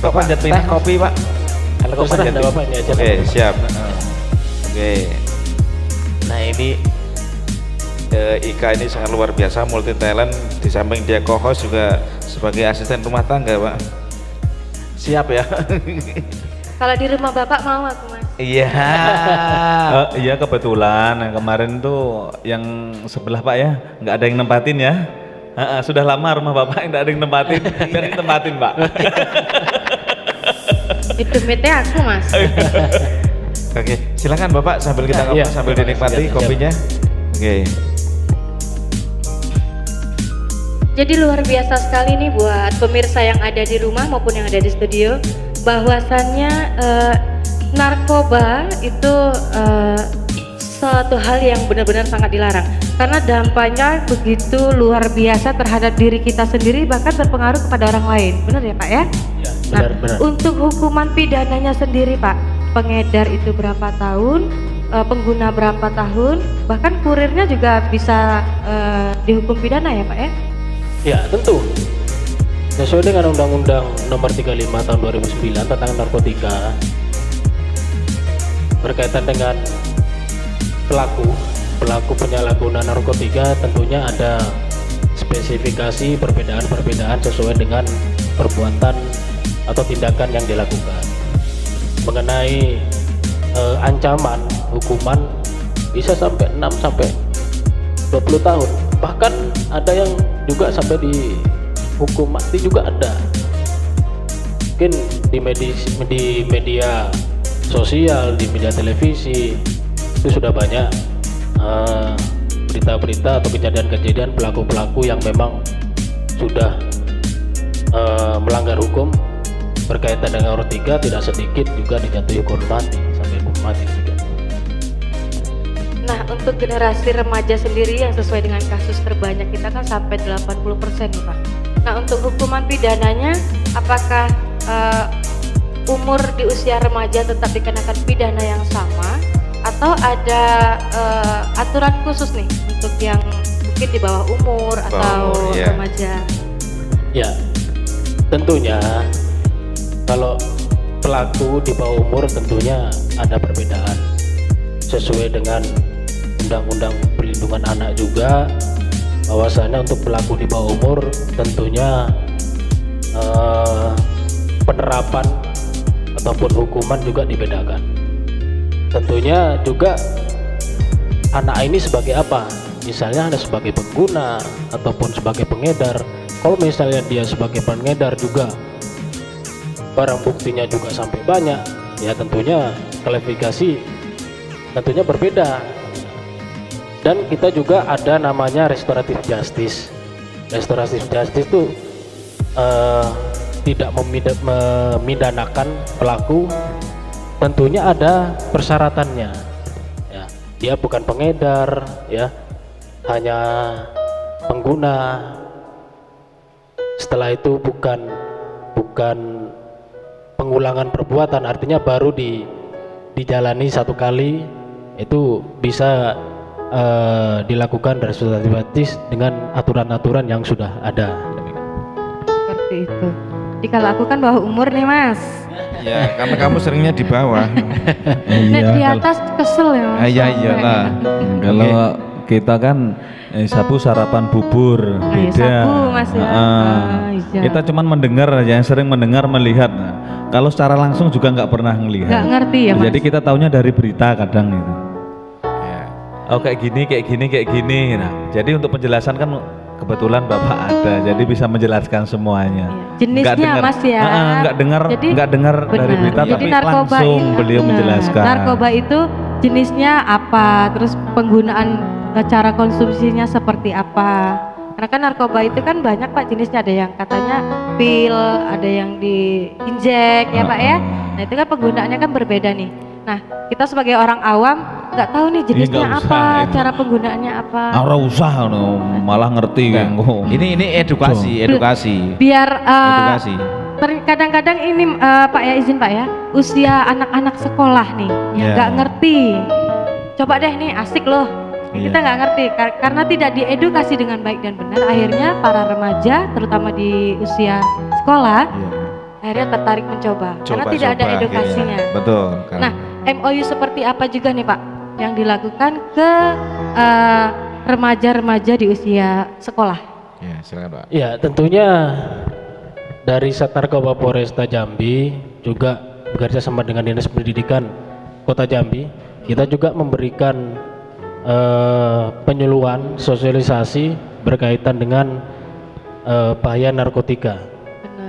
S6: Pak, panjat pinang kopi Pak.
S5: Kalau
S6: Kok
S5: terserah
S6: panjat
S5: enggak apa-apa, ini aja.
S6: Oke, siap. Oke. Nah ini Ika ini sangat luar biasa, multi talent. Di samping dia co-host juga sebagai asisten rumah tangga Pak. Siap ya.
S3: Kalau di rumah Bapak mau aku Mas.
S6: Iya.
S1: Iya kebetulan yang kemarin tuh yang sebelah Pak ya, nggak ada yang nempatin ya. Sudah lama rumah Bapak nggak ada yang nempatin, biar ditempatin Pak.
S3: Itu mete aku Mas.
S6: Oke, silakan Bapak sambil kita
S5: Ya,
S6: ngobrol
S5: iya.
S6: sambil
S5: Siap,
S6: dinikmati
S5: siap.
S6: kopinya. Oke.
S3: Jadi luar biasa sekali nih buat pemirsa yang ada di rumah maupun yang ada di studio, bahwasannya narkoba itu suatu hal yang benar-benar sangat dilarang karena dampaknya begitu luar biasa terhadap diri kita sendiri, bahkan berpengaruh kepada orang lain. Benar ya Pak ya?
S5: Ya,
S3: Nah,
S5: benar.
S3: untuk hukuman pidananya sendiri Pak, pengedar itu berapa tahun, pengguna berapa tahun, bahkan kurirnya juga bisa dihukum pidana ya Pak ya?
S5: Ya tentu. Sesuai dengan Undang-Undang Nomor 35 Tahun 2009 tentang narkotika, berkaitan dengan pelaku penyalahguna narkotika, tentunya ada spesifikasi perbedaan sesuai dengan perbuatan atau tindakan yang dilakukan. Mengenai ancaman hukuman bisa sampai 6 sampai 20 tahun, bahkan ada yang juga sampai dihukum mati juga ada. Mungkin di media sosial, di media televisi itu sudah banyak berita-berita atau kejadian-kejadian pelaku-pelaku yang memang sudah melanggar hukum berkaitan dengan narkotika, tidak sedikit juga dijatuhi hukuman mati sampai hukuman mati juga.
S3: Nah, untuk generasi remaja sendiri yang sesuai dengan kasus terbanyak kita kan sampai 80% nih Pak. Nah, untuk hukuman pidananya apakah umur di usia remaja tetap dikenakan pidana yang sama atau ada aturan khusus nih untuk yang mungkin di bawah umur atau remaja?
S5: Ya, tentunya kalau pelaku di bawah umur tentunya ada perbedaan sesuai dengan Undang-Undang Perlindungan Anak juga, bahwasannya untuk pelaku di bawah umur tentunya penerapan ataupun hukuman juga dibedakan. Tentunya juga anak ini sebagai apa, misalnya ada sebagai pengguna ataupun sebagai pengedar. Kalau misalnya dia sebagai pengedar juga barang buktinya juga sampai banyak, ya tentunya kualifikasi tentunya berbeda. Dan kita juga ada namanya restoratif justice. Restoratif justice itu tidak memidanakan pelaku, tentunya ada persyaratannya. Ya, dia bukan pengedar, ya, hanya pengguna. Setelah itu bukan pengulangan perbuatan, artinya baru dijalani satu kali, itu bisa dilakukan restoratif justice dengan aturan-aturan yang sudah ada.
S3: Seperti itu. Jadi kalau aku kan bawah umur nih Mas.
S6: Ya, karena kamu seringnya di bawah.
S3: Nah, di atas kesel ya Mas.
S6: Iya iyalah.
S1: Kalau kita kan sabu sarapan bubur beda.
S3: Sabu Mas ya. Iya.
S1: Kita cuman mendengar aja, yang sering mendengar melihat. Nah, kalau secara langsung juga nggak pernah melihat.
S3: Nggak ngerti ya Mas.
S1: Jadi kita taunya dari berita kadang itu. Oh kayak gini. Nah, jadi untuk penjelasan kan kebetulan Bapak ada, jadi bisa menjelaskan semuanya.
S3: Jenisnya Mas ya.
S1: Nggak dengar dari berita,
S3: jadi
S1: tapi langsung beliau menjelaskan.
S3: Narkoba itu jenisnya apa, terus penggunaan cara konsumsinya seperti apa. Karena kan narkoba itu kan banyak Pak jenisnya, ada yang katanya pil, ada yang diinjek ya Pak ya. Nah itu kan penggunaannya kan berbeda nih. Nah kita sebagai orang awam nggak tahu nih jenisnya apa, cara penggunaannya apa.
S1: Ora usah malah ngerti.
S6: Ini edukasi.
S3: Biar
S6: edukasi.
S3: Kadang-kadang ini Pak ya, izin Pak ya, usia anak-anak sekolah nih yang nggak ngerti. Coba deh nih asik loh. Kita nggak ngerti karena tidak diedukasi dengan baik dan benar. Akhirnya para remaja terutama di usia sekolah akhirnya tertarik mencoba karena tidak ada edukasinya.
S6: Betul.
S3: Nah MOU seperti apa juga nih Pak yang dilakukan ke remaja-remaja di usia sekolah?
S6: Ya silakan Pak.
S5: Ya tentunya dari Satnarkoba Polresta Jambi juga bekerja sama dengan Dinas Pendidikan Kota Jambi, kita juga memberikan penyuluhan sosialisasi berkaitan dengan bahaya narkotika.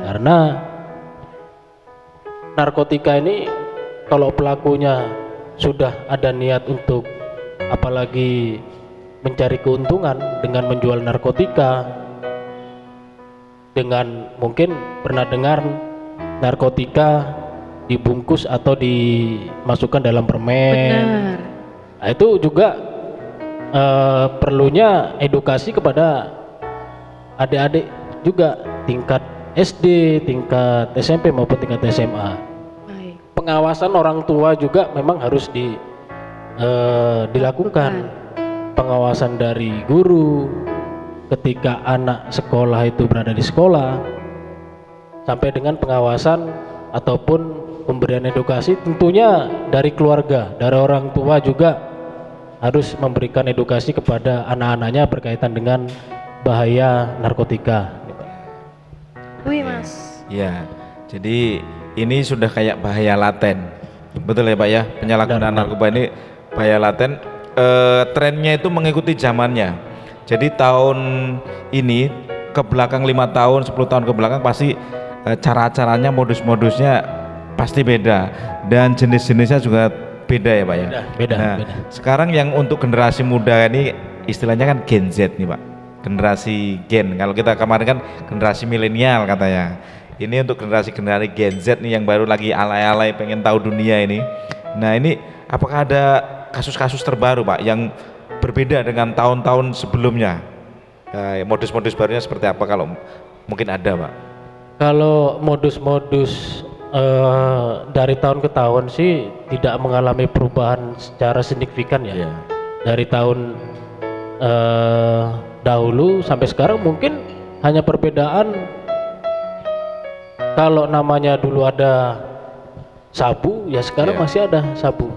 S5: Karena narkotika ini kalau pelakunya sudah ada niat untuk apalagi mencari keuntungan dengan menjual narkotika, dengan mungkin pernah dengar narkotika dibungkus atau dimasukkan dalam permen.
S3: Benar.
S5: Nah, itu juga perlunya edukasi kepada adik-adik juga tingkat SD, tingkat SMP maupun tingkat SMA.
S3: Baik.
S5: Pengawasan orang tua juga memang harus dilakukan. Pengawasan dari guru ketika anak sekolah itu berada di sekolah, sampai dengan pengawasan ataupun pemberian edukasi, tentunya dari keluarga, dari orang tua juga harus memberikan edukasi kepada anak-anaknya berkaitan dengan bahaya narkotika.
S3: Wih Mas.
S6: Ya, jadi ini sudah kayak bahaya laten, betul ya Pak ya, penyalahgunaan narkoba ini bahaya laten. Trennya itu mengikuti zamannya. Jadi tahun ini ke belakang 5 tahun, 10 tahun ke belakang pasti cara-caranya, modus-modusnya pasti beda dan jenis-jenisnya juga beda ya Pak ya.
S5: Beda.
S6: Sekarang yang untuk generasi muda ini istilahnya kan Gen Z nih Pak, generasi Gen. Kalau kita kemarin kan generasi milenial katanya. Ini untuk generasi Gen Z nih yang baru lagi alay-alay pengen tahu dunia ini. Nah ini apakah ada kasus-kasus terbaru Pak yang berbeda dengan tahun-tahun sebelumnya? Modus-modus barunya seperti apa kalau mungkin ada Pak?
S5: Kalau modus-modus dari tahun ke tahun sih tidak mengalami perubahan secara signifikan ya. Dari tahun dahulu sampai sekarang mungkin hanya perbedaan. Kalau namanya dulu ada sabu, ya sekarang masih ada sabu.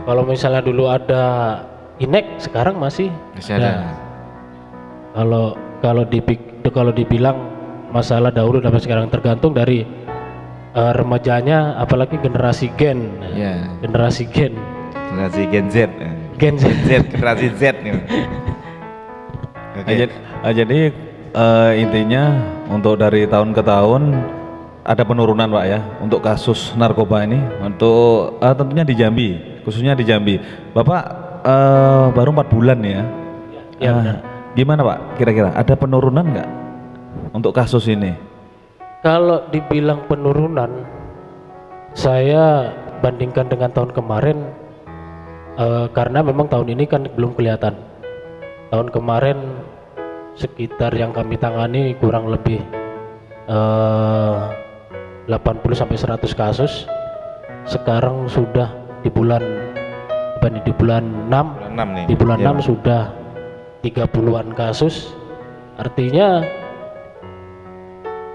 S5: Kalau misalnya dulu ada inek, sekarang masih ada. Kalau dibilang masalah dahulu sampai sekarang tergantung dari remajanya, apalagi generasi Gen. Generasi Gen Z.
S6: Generasi Z nih.
S1: Jadi intinya untuk dari tahun ke tahun ada penurunan Pak ya untuk kasus narkoba ini, untuk tentunya di Jambi, khususnya di Jambi. Bapak baru 4 bulan ya. Gimana Pak kira-kira ada penurunan nggak untuk kasus ini?
S5: Kalau dibilang penurunan, saya bandingkan dengan tahun kemarin, karena memang tahun ini kan belum kelihatan. Tahun kemarin sekitar yang kami tangani kurang lebih 80-100 kasus. Sekarang sudah di bulan 6 sudah 30-an kasus. Artinya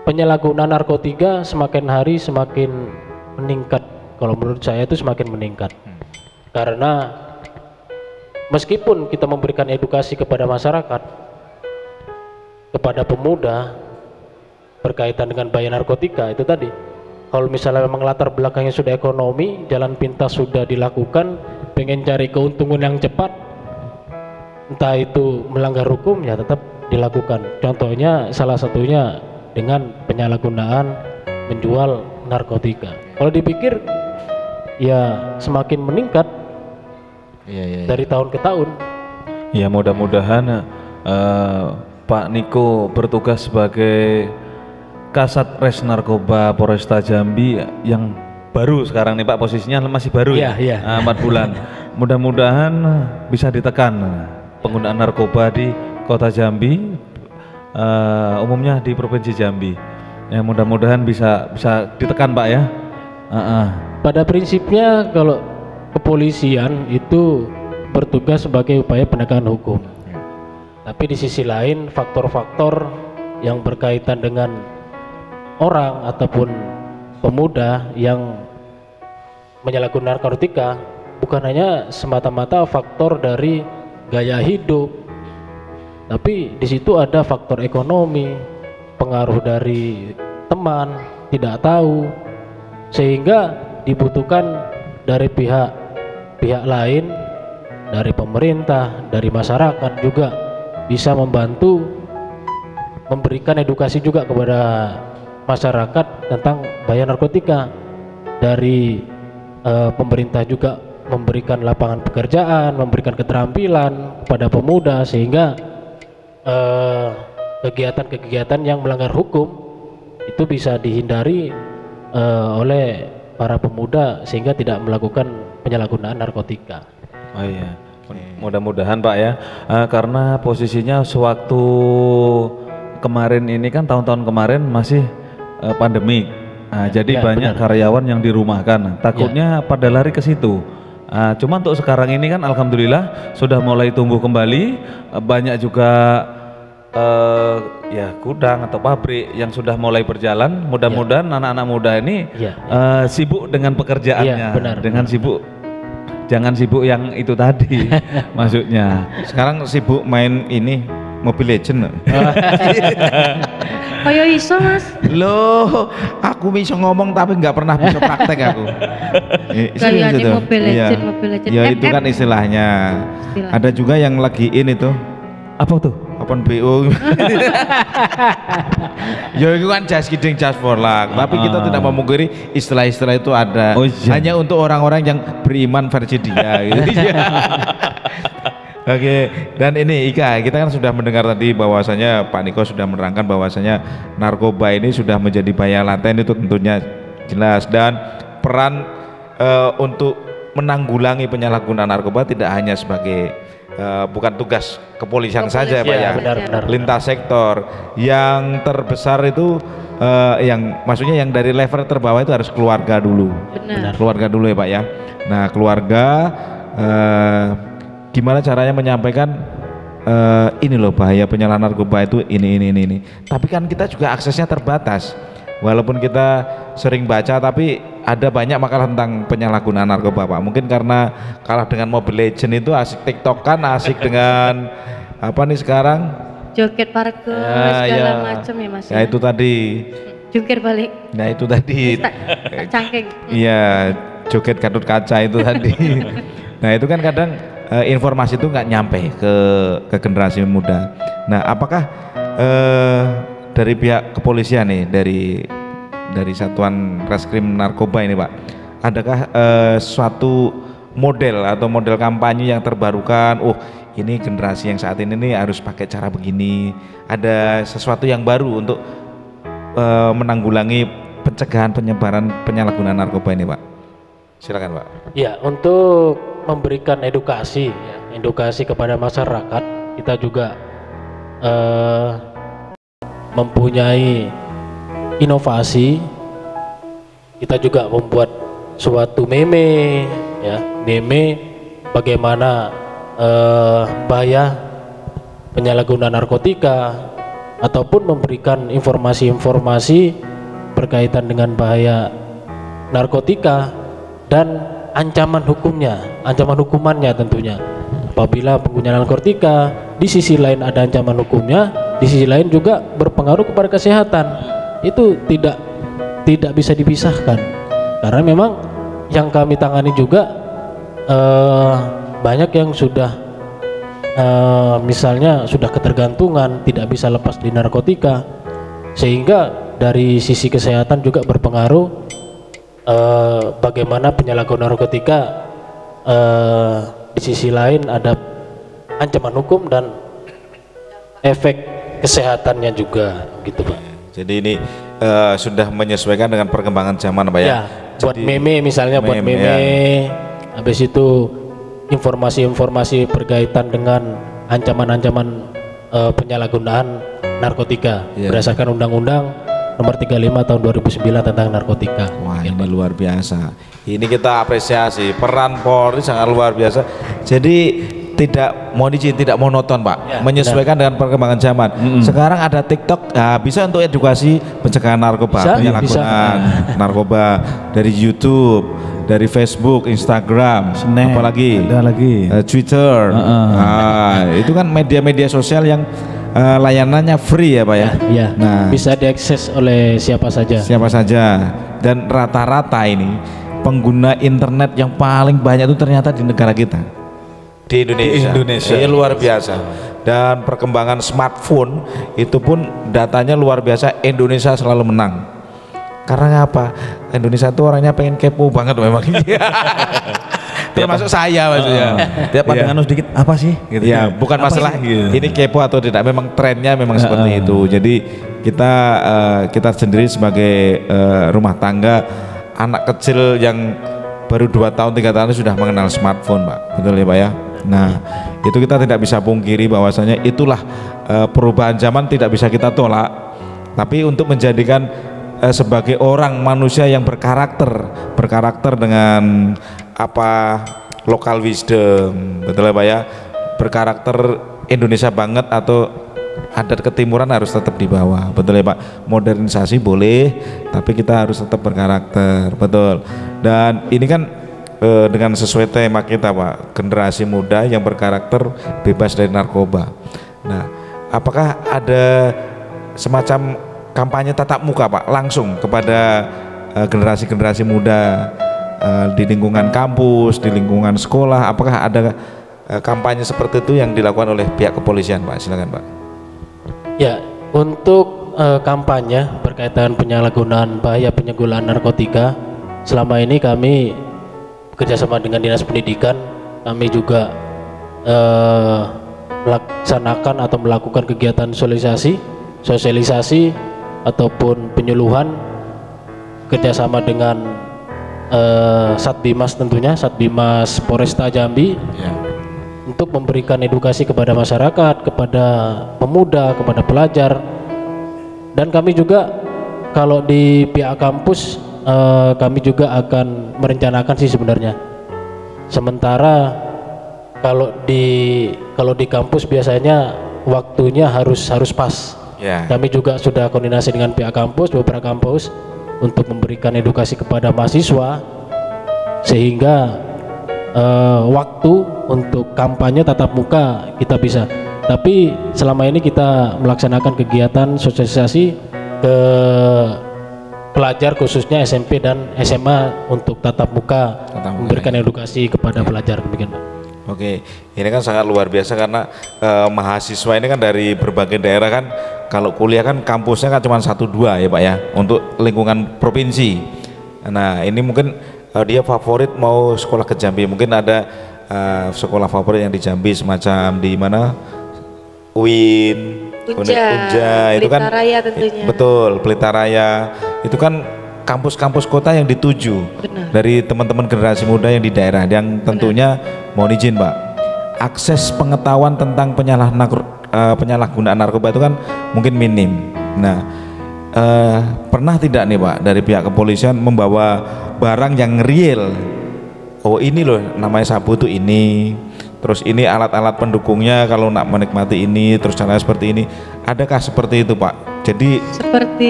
S5: penyalahgunaan narkotika semakin hari semakin meningkat. Kalau menurut saya itu semakin meningkat. Karena meskipun kita memberikan edukasi kepada masyarakat, kepada pemuda berkaitan dengan bahaya narkotika itu tadi, kalau misalnya memang latar belakangnya sudah ekonomi, jalan pintas sudah dilakukan, pengen cari keuntungan yang cepat, entah itu melanggar hukum, ya tetap dilakukan. Contohnya salah satunya dengan penyalahgunaan menjual narkotika. Kalau dipikir ya semakin meningkat dari tahun ke tahun.
S1: Ya mudah-mudahan Pak Niko bertugas sebagai Kasat Res Narkoba Polresta Jambi yang baru sekarang nih Pak, posisinya masih baru ya, 4 bulan. Mudah-mudahan bisa ditekan penggunaan narkoba di Kota Jambi, umumnya di Provinsi Jambi. Ya mudah-mudahan bisa ditekan Pak ya.
S5: Pada prinsipnya kalau kepolisian itu bertugas sebagai upaya penegakan hukum. Tapi di sisi lain faktor-faktor yang berkaitan dengan orang ataupun pemuda yang menyalahgunakan narkotika bukan hanya semata-mata faktor dari gaya hidup, tapi di situ ada faktor ekonomi, pengaruh dari teman, tidak tahu, sehingga dibutuhkan dari pihak lain, dari pemerintah, dari masyarakat juga bisa membantu memberikan edukasi juga kepada masyarakat tentang bahaya narkotika. Dari pemerintah juga memberikan lapangan pekerjaan, memberikan keterampilan kepada pemuda, sehingga kegiatan-kegiatan yang melanggar hukum itu bisa dihindari oleh para pemuda sehingga tidak melakukan penyalahgunaan narkotika.
S1: Oh iya, mudah-mudahan Pak ya, karena posisinya sewaktu kemarin ini kan, tahun-tahun kemarin masih pandemik, jadi banyak karyawan yang dirumahkan, takutnya pada lari ke situ. Cuma untuk sekarang ini kan alhamdulillah sudah mulai tumbuh kembali, banyak juga ya gudang atau pabrik yang sudah mulai berjalan. Mudah-mudahan anak-anak muda ini sibuk dengan pekerjaannya, dengan sibuk, jangan sibuk yang itu tadi. Maksudnya
S6: sekarang sibuk main ini Mobile Legend.
S3: Koyo iso Mas.
S6: Loh, aku bisa ngomong tapi nggak pernah bisa praktek aku.
S3: Kayak di Mobile Legend.
S6: Ya itu kan istilahnya. Ada juga yang lagi ini tuh.
S1: apa tuh?
S6: Open BO. Ya itu kan just kidding, just for luck. Tapi kita tidak memungkiri istilah-istilah itu ada. Hanya untuk orang-orang yang beriman versi dia. Gitu. Oke, dan ini Ika, kita kan sudah mendengar tadi bahwasanya Pak Niko sudah menerangkan bahwasanya narkoba ini sudah menjadi bahaya laten, itu tentunya jelas, dan peran untuk menanggulangi penyalahgunaan narkoba tidak hanya sebagai bukan tugas kepolisian saja Pak ya,
S5: benar.
S6: lintas sektor. Yang terbesar itu yang maksudnya yang dari level terbawah itu harus keluarga dulu.
S3: Benar.
S6: Keluarga dulu ya Pak ya. Nah keluarga gimana caranya menyampaikan ini loh bahaya penyalahgunaan narkoba itu ini. Tapi kan kita juga aksesnya terbatas. Walaupun kita sering baca, tapi ada banyak makalah tentang penyalahgunaan narkoba Pak. Mungkin karena kalah dengan Mobile Legend itu asik TikTokan, asik dengan apa nih sekarang?
S3: Joget parko segala macam ya Mas.
S6: Ya itu tadi.
S3: Jungkir balik.
S6: Nah itu tadi.
S3: Cangkeng.
S6: Iya, joget Gatot Kaca itu tadi. Nah itu kan kadang informasi itu nggak nyampe ke generasi muda. Nah apakah dari pihak kepolisian nih, dari Satuan Reskrim Narkoba ini Pak, adakah suatu model atau model kampanye yang terbarukan? Oh ini generasi yang saat ini nih harus pakai cara begini. Ada sesuatu yang baru untuk menanggulangi pencegahan penyebaran penyalahgunaan narkoba ini Pak? Silakan Pak.
S5: Ya, untuk memberikan edukasi kepada masyarakat, kita juga mempunyai inovasi. Kita juga membuat suatu meme bagaimana bahaya penyalahgunaan narkotika, ataupun memberikan informasi-informasi berkaitan dengan bahaya narkotika dan ancaman hukumannya tentunya. Apabila penggunaan narkotika, di sisi lain ada ancaman hukumnya, di sisi lain juga berpengaruh kepada kesehatan. Itu tidak bisa dipisahkan, karena memang yang kami tangani juga banyak yang sudah misalnya sudah ketergantungan, tidak bisa lepas di narkotika, sehingga dari sisi kesehatan juga berpengaruh. Bagaimana penyalahgunaan narkotika, di sisi lain ada ancaman hukum dan efek kesehatannya juga, gitu Pak.
S6: Jadi ini sudah menyesuaikan dengan perkembangan zaman Pak ya?
S5: Ya, buat meme misalnya, buat meme ya. Habis itu informasi-informasi berkaitan dengan ancaman-ancaman penyalahgunaan narkotika berdasarkan Undang-Undang Nomor 35 tahun 2009 tentang narkotika.
S6: Wah ini luar biasa. Ini kita apresiasi, peran Polri sangat luar biasa. Jadi tidak monoton Pak, menyesuaikan dengan perkembangan zaman. Sekarang ada TikTok, bisa untuk edukasi pencegahan narkoba, penyalahgunaan narkoba, dari YouTube, dari Facebook, Instagram, Snap, apalagi
S1: ada lagi
S6: Twitter. Itu kan media-media sosial yang layanannya free ya Pak ya.
S5: Iya. Nah, bisa diakses oleh siapa saja.
S6: Dan rata-rata ini pengguna internet yang paling banyak itu ternyata di negara kita, di Indonesia. Ini luar biasa. Dan perkembangan smartphone itu pun datanya luar biasa. Indonesia selalu menang. Karena apa? Indonesia itu orangnya pengen kepo banget memang. Termasuk saya maksudnya.
S1: Tiap pandangan sedikit apa sih? Gitu.
S6: Ya, bukan apa masalah gitu. Ini kepo atau tidak, memang trennya memang seperti itu. Jadi kita sendiri sebagai rumah tangga, anak kecil yang baru 2 tahun 3 tahun sudah mengenal smartphone Pak, betul ya Pak ya. Nah itu kita tidak bisa pungkiri bahwasanya itulah perubahan zaman, tidak bisa kita tolak. Tapi untuk menjadikan sebagai orang manusia yang berkarakter dengan local wisdom, betul ya Pak ya, berkarakter Indonesia banget atau adat ketimuran harus tetap dibawa, betul ya Pak? Modernisasi boleh, tapi kita harus tetap berkarakter, betul. Dan ini kan dengan sesuai tema kita Pak, generasi muda yang berkarakter bebas dari narkoba. Nah, apakah ada semacam kampanye tatap muka Pak, langsung kepada generasi-generasi muda di lingkungan kampus, di lingkungan sekolah? Apakah ada kampanye seperti itu yang dilakukan oleh pihak kepolisian Pak? Silakan Pak.
S5: Ya, untuk kampanye berkaitan penyalahgunaan bahaya penyalahgunaan narkotika, selama ini kami bekerjasama dengan Dinas Pendidikan, kami juga melaksanakan atau melakukan kegiatan sosialisasi ataupun penyuluhan kerjasama dengan Satbimas, tentunya Satbimas Polresta Jambi, untuk memberikan edukasi kepada masyarakat, kepada pemuda, kepada pelajar. Dan kami juga kalau di pihak kampus kami juga akan merencanakan sih sebenarnya. Sementara kalau di kampus biasanya waktunya harus pas. Kami juga sudah koordinasi dengan pihak kampus, beberapa kampus, untuk memberikan edukasi kepada mahasiswa sehingga waktu untuk kampanye tatap muka kita bisa. Tapi selama ini kita melaksanakan kegiatan sosialisasi ke pelajar khususnya SMP dan SMA untuk tatap muka, memberikan edukasi kepada pelajar, demikian Pak.
S6: Oke, ini kan sangat luar biasa karena mahasiswa ini kan dari berbagai daerah kan. Kalau kuliah kan kampusnya kan cuma 1-2 ya Pak ya, untuk lingkungan provinsi. Nah ini mungkin dia favorit mau sekolah ke Jambi, mungkin ada sekolah favorit yang di Jambi semacam di mana, UIN, Unja itu kan, tentunya. Betul, Pelita Raya itu kan kampus-kampus kota yang dituju. Benar. Dari teman-teman generasi muda yang di daerah, yang tentunya mohon izin Pak, akses pengetahuan tentang penyalahgunaan narkoba itu kan mungkin minim. Nah pernah tidak nih Pak dari pihak kepolisian membawa barang yang real, oh ini loh namanya sabu tuh ini, terus ini alat-alat pendukungnya kalau nak menikmati ini, terus caranya seperti ini, adakah seperti itu Pak? Jadi
S3: seperti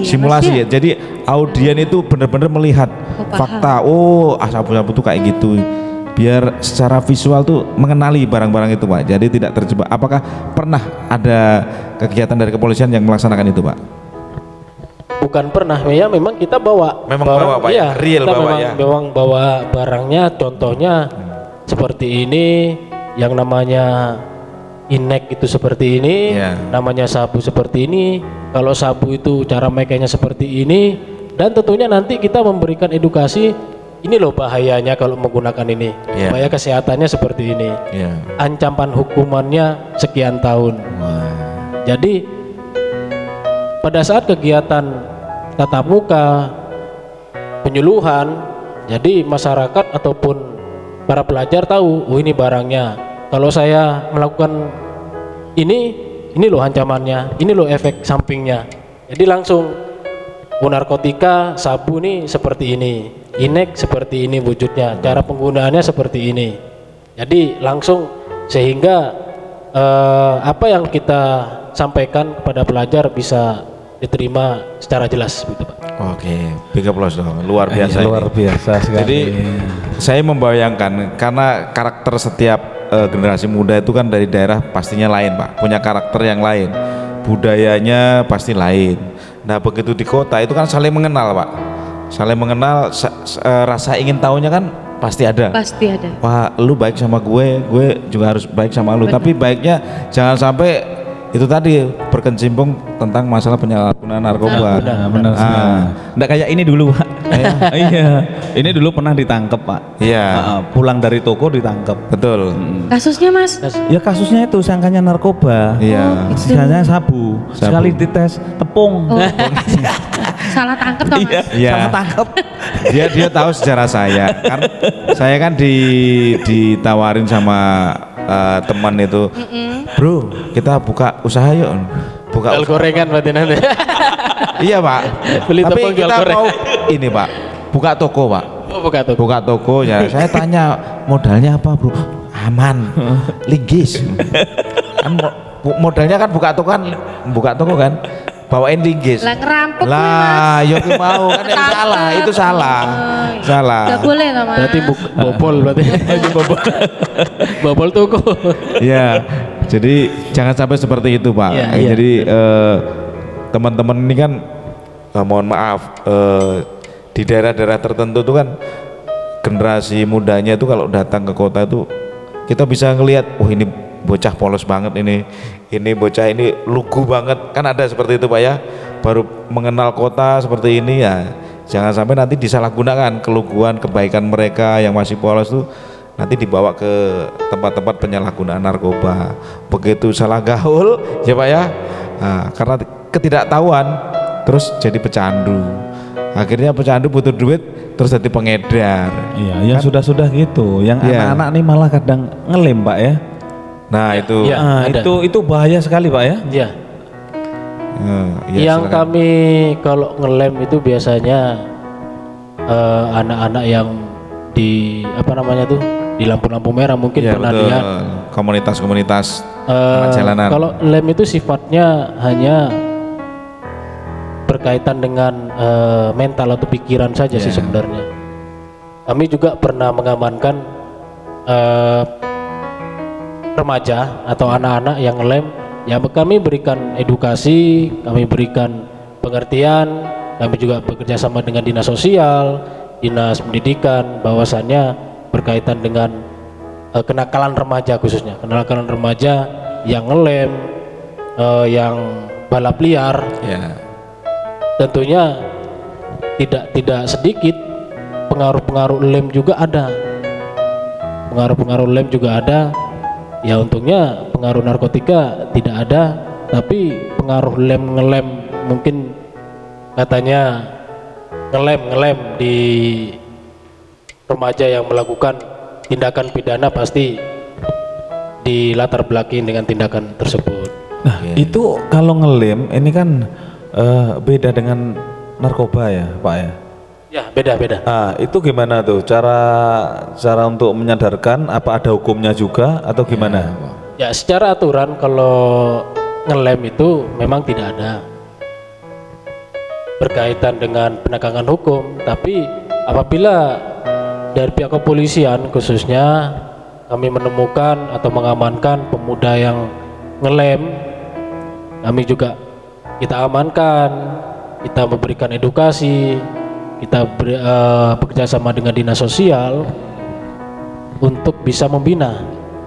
S6: simulasi ya, jadi audien itu benar-benar melihat fakta, sabu-sabu tuh kayak gitu, biar secara visual tuh mengenali barang-barang itu Pak, jadi tidak terjebak. Apakah pernah ada kegiatan dari kepolisian yang melaksanakan itu Pak?
S5: Bukan pernah ya, memang kita bawa
S6: bawa Pak ya, real
S5: kita
S6: bawa
S5: memang bawa barangnya, contohnya seperti ini, yang namanya inek itu seperti ini, namanya sabu seperti ini, kalau sabu itu cara makainya seperti ini, dan tentunya nanti kita memberikan edukasi, ini loh bahayanya kalau menggunakan ini, bahaya kesehatannya seperti ini, ancaman hukumannya sekian tahun. Jadi pada saat kegiatan tatap muka, penyuluhan, jadi masyarakat ataupun para pelajar tahu, oh ini barangnya, kalau saya melakukan ini loh ancamannya, ini loh efek sampingnya. Jadi langsung, narkotika, sabu nih seperti ini, inek seperti ini wujudnya, cara penggunaannya seperti ini. Jadi langsung sehingga apa yang kita sampaikan kepada pelajar bisa diterima secara jelas gitu Pak.
S6: Oke, big applause dong, luar biasa.
S1: Luar biasa sekali.
S6: Jadi saya membayangkan karena karakter setiap generasi muda itu kan dari daerah pastinya lain Pak, punya karakter yang lain, budayanya pasti lain. Nah begitu di kota itu kan saling mengenal Pak, saling mengenal, rasa ingin tahunya kan pasti ada.
S3: Pasti ada.
S6: Wah lu baik sama gue juga harus baik sama lu. Benar. Tapi baiknya jangan sampai itu tadi berkecimpung tentang masalah penyalahgunaan narkoba.
S1: Benar. Nggak kayak ini dulu Pak. Iya, ini dulu pernah ditangkap Pak.
S6: Iya.
S1: Pulang dari toko ditangkap.
S6: Betul.
S3: Kasusnya Mas?
S1: Ya kasusnya itu sangkanya narkoba.
S6: Iya.
S1: Sangkanya sabu. Sekali dites tepung.
S3: Salah tangkap toh Mas?
S6: Iya.
S1: Salah tangkap.
S6: Dia tahu sejarah saya. Kan saya kan ditawarin sama teman itu, bro kita buka usaha yuk, buka
S5: gorengan berarti nanti.
S6: Iya Pak,
S5: beli
S6: tapi
S5: tepung
S6: kita mau ini Pak, buka toko Pak. Buka toko ya. Saya tanya modalnya apa bro? Aman, linggis kan modalnya kan buka toko kan bawain linggis
S3: Lah ngerampok
S6: lah yo mau kan yang salah itu salah
S3: Gak boleh lah Mas.
S5: Berarti bobol berarti. Bobol toko.
S6: Ya, jadi jangan sampai seperti itu Pak.
S5: Iya.
S6: Jadi teman-teman ini kan mohon maaf di daerah-daerah tertentu itu kan generasi mudanya itu kalau datang ke kota itu kita bisa ngelihat, ini bocah polos banget ini bocah ini lugu banget, kan ada seperti itu Pak ya, baru mengenal kota seperti ini ya. Jangan sampai nanti disalahgunakan keluguan kebaikan mereka yang masih polos itu nanti dibawa ke tempat-tempat penyalahgunaan narkoba. Begitu salah gaul ya Pak ya, karena ketidaktahuan terus jadi pecandu. Akhirnya pecandu butuh duit terus jadi pengedar.
S1: Iya, yang
S6: kan?
S1: sudah gitu. Yang anak-anak nih malah kadang ngelem Pak ya.
S6: Nah itu,
S1: itu bahaya sekali Pak ya.
S5: Iya.
S6: silakan.
S5: Yang kami kalau ngelem itu biasanya anak-anak yang di di lampu-lampu merah mungkin pernah lihat.
S6: Komunitas-komunitas jalanan.
S5: Kalau lem itu sifatnya hanya berkaitan dengan mental atau pikiran saja sih sebenarnya. Kami juga pernah mengamankan remaja atau anak-anak yang ngelem. Ya kami berikan edukasi, kami berikan pengertian, kami juga bekerja sama dengan dinas sosial, dinas pendidikan, bahwasannya berkaitan dengan kenakalan remaja khususnya, kenakalan remaja yang ngelem, yang balap liar. Tentunya tidak sedikit pengaruh-pengaruh lem juga ada, pengaruh-pengaruh lem juga ada. Ya untungnya pengaruh narkotika tidak ada, tapi pengaruh ngelem mungkin katanya ngelem di remaja yang melakukan tindakan pidana pasti dilatar belakangi dengan tindakan tersebut.
S1: Nah itu kalau ngelem ini kan beda dengan narkoba ya Pak ya?
S5: Ya beda-beda.
S1: Nah itu gimana tuh cara untuk menyadarkan, apa ada hukumnya juga atau gimana?
S5: Ya secara aturan kalau ngelem itu memang tidak ada berkaitan dengan penegakan hukum, tapi apabila dari pihak kepolisian khususnya kami menemukan atau mengamankan pemuda yang ngelem, kami juga kita amankan, kita memberikan edukasi, kita bekerja sama dengan dinas sosial untuk bisa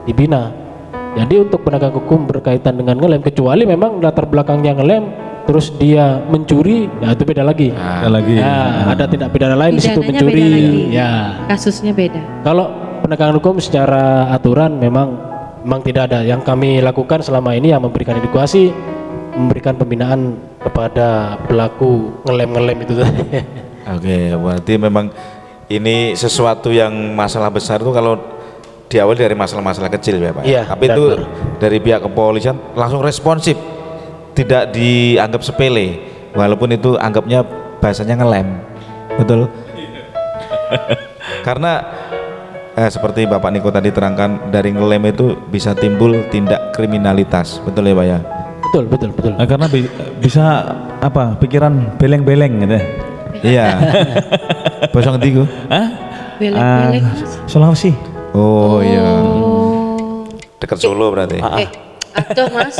S5: dibina. Jadi untuk penegak hukum berkaitan dengan ngelem, kecuali memang latar belakangnya ngelem terus dia mencuri, ya itu beda lagi. Ada tindak pidana lain di situ, mencuri. Ya.
S3: Kasusnya beda.
S5: Kalau penegakan hukum secara aturan memang tidak ada. Yang kami lakukan selama ini yang memberikan edukasi, memberikan pembinaan kepada pelaku ngelem itu tadi.
S6: Oke, berarti memang ini sesuatu yang masalah besar itu kalau diawali dari masalah-masalah kecil ya Pak.
S5: Iya,
S6: tapi itu dari pihak kepolisian langsung responsif, tidak dianggap sepele, walaupun itu anggapnya bahasanya ngelem, betul? Karena seperti Bapak Niko tadi terangkan, dari ngelem itu bisa timbul tindak kriminalitas, betul ya Pak ya?
S5: Betul.
S1: Nah, karena bisa pikiran beleng-beleng gitu.
S6: Iya. Bosong tigo.
S3: Beleng-beleng.
S1: Sulawesi.
S6: Oh iya. Dekat Solo berarti.
S3: Aduh Mas.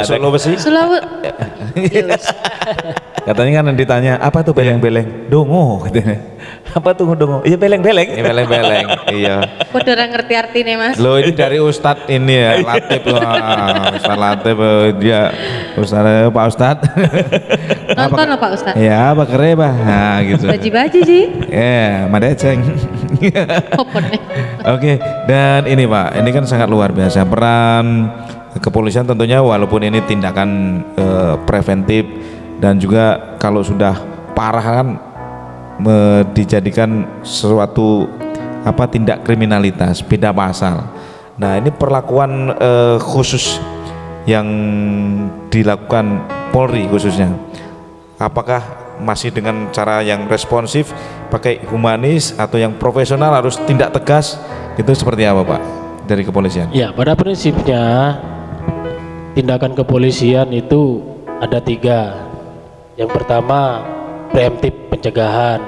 S6: Solo besi.
S3: Sulawesi.
S1: Katanya kan ditanya apa tuh beleng-beleng? Dongo katanya. Apa tuh dongo? Iya beleng-beleng.
S6: Beleng-beleng. Iya.
S3: Udah orang ngerti artinya Mas.
S6: Loh ini dari Ustadz ini ya, Latif. Ustadz Latif dia Pak Ustadz.
S3: Nonton loh Pak Ustadz.
S6: Ya, apa keren Pak? Nah gitu.
S3: Baji-baji sih.
S6: Ya, madeceng. Oke, dan ini Pak, ini kan sangat luar biasa peran kepolisian tentunya, walaupun ini tindakan preventif dan juga kalau sudah parah kan dijadikan sesuatu tindak kriminalitas, beda pasal. Nah ini perlakuan khusus yang dilakukan Polri khususnya, apakah masih dengan cara yang responsif, pakai humanis, atau yang profesional harus tindak tegas, itu seperti apa Pak dari kepolisian?
S5: Ya pada prinsipnya tindakan kepolisian itu ada 3. Yang pertama preemptif pencegahan,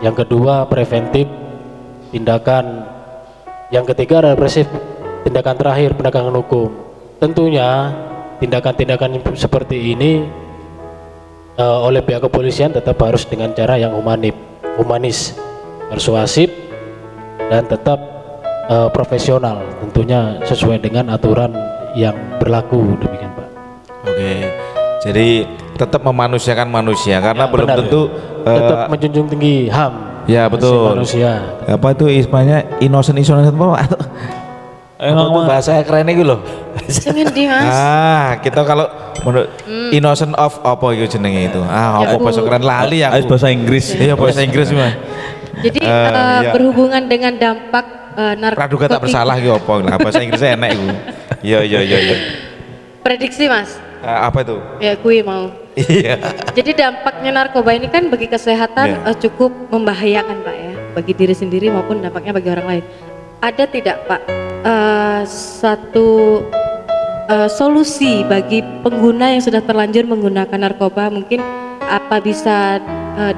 S5: yang kedua preventif tindakan, yang ketiga represif tindakan terakhir penegakan hukum. Tentunya tindakan-tindakan seperti ini oleh pihak kepolisian tetap harus dengan cara yang humanis, persuasif, dan tetap profesional, tentunya sesuai dengan aturan yang berlaku, demikian Pak.
S6: Oke, jadi tetap memanusiakan manusia karena belum
S5: benar,
S6: tentu
S5: tetap menjunjung tinggi HAM.
S6: Ya betul.
S5: Manusia.
S6: Apa itu istilahnya innocent apa? Ngomong bahasa kerennya gitu loh.
S3: Jangan di Mas.
S6: Kita kalau menurut innocent of apa itu jenenge itu. Apa bahasa keren lali aku.
S1: Bahasa Inggris.
S6: Iya bahasa Inggris mah.
S3: Jadi berhubungan dengan dampak narkotika.
S6: Praduga tak bersalah gitu apa lah, bahasa Inggrisnya enak itu. Iya.
S3: Prediksi Mas.
S6: Apa itu?
S3: Ya gue mau.
S6: Iya.
S3: Jadi dampaknya narkoba ini kan bagi kesehatan cukup membahayakan Pak ya, bagi diri sendiri maupun dampaknya bagi orang lain. Ada tidak Pak satu solusi bagi pengguna yang sudah terlanjur menggunakan narkoba, mungkin apa bisa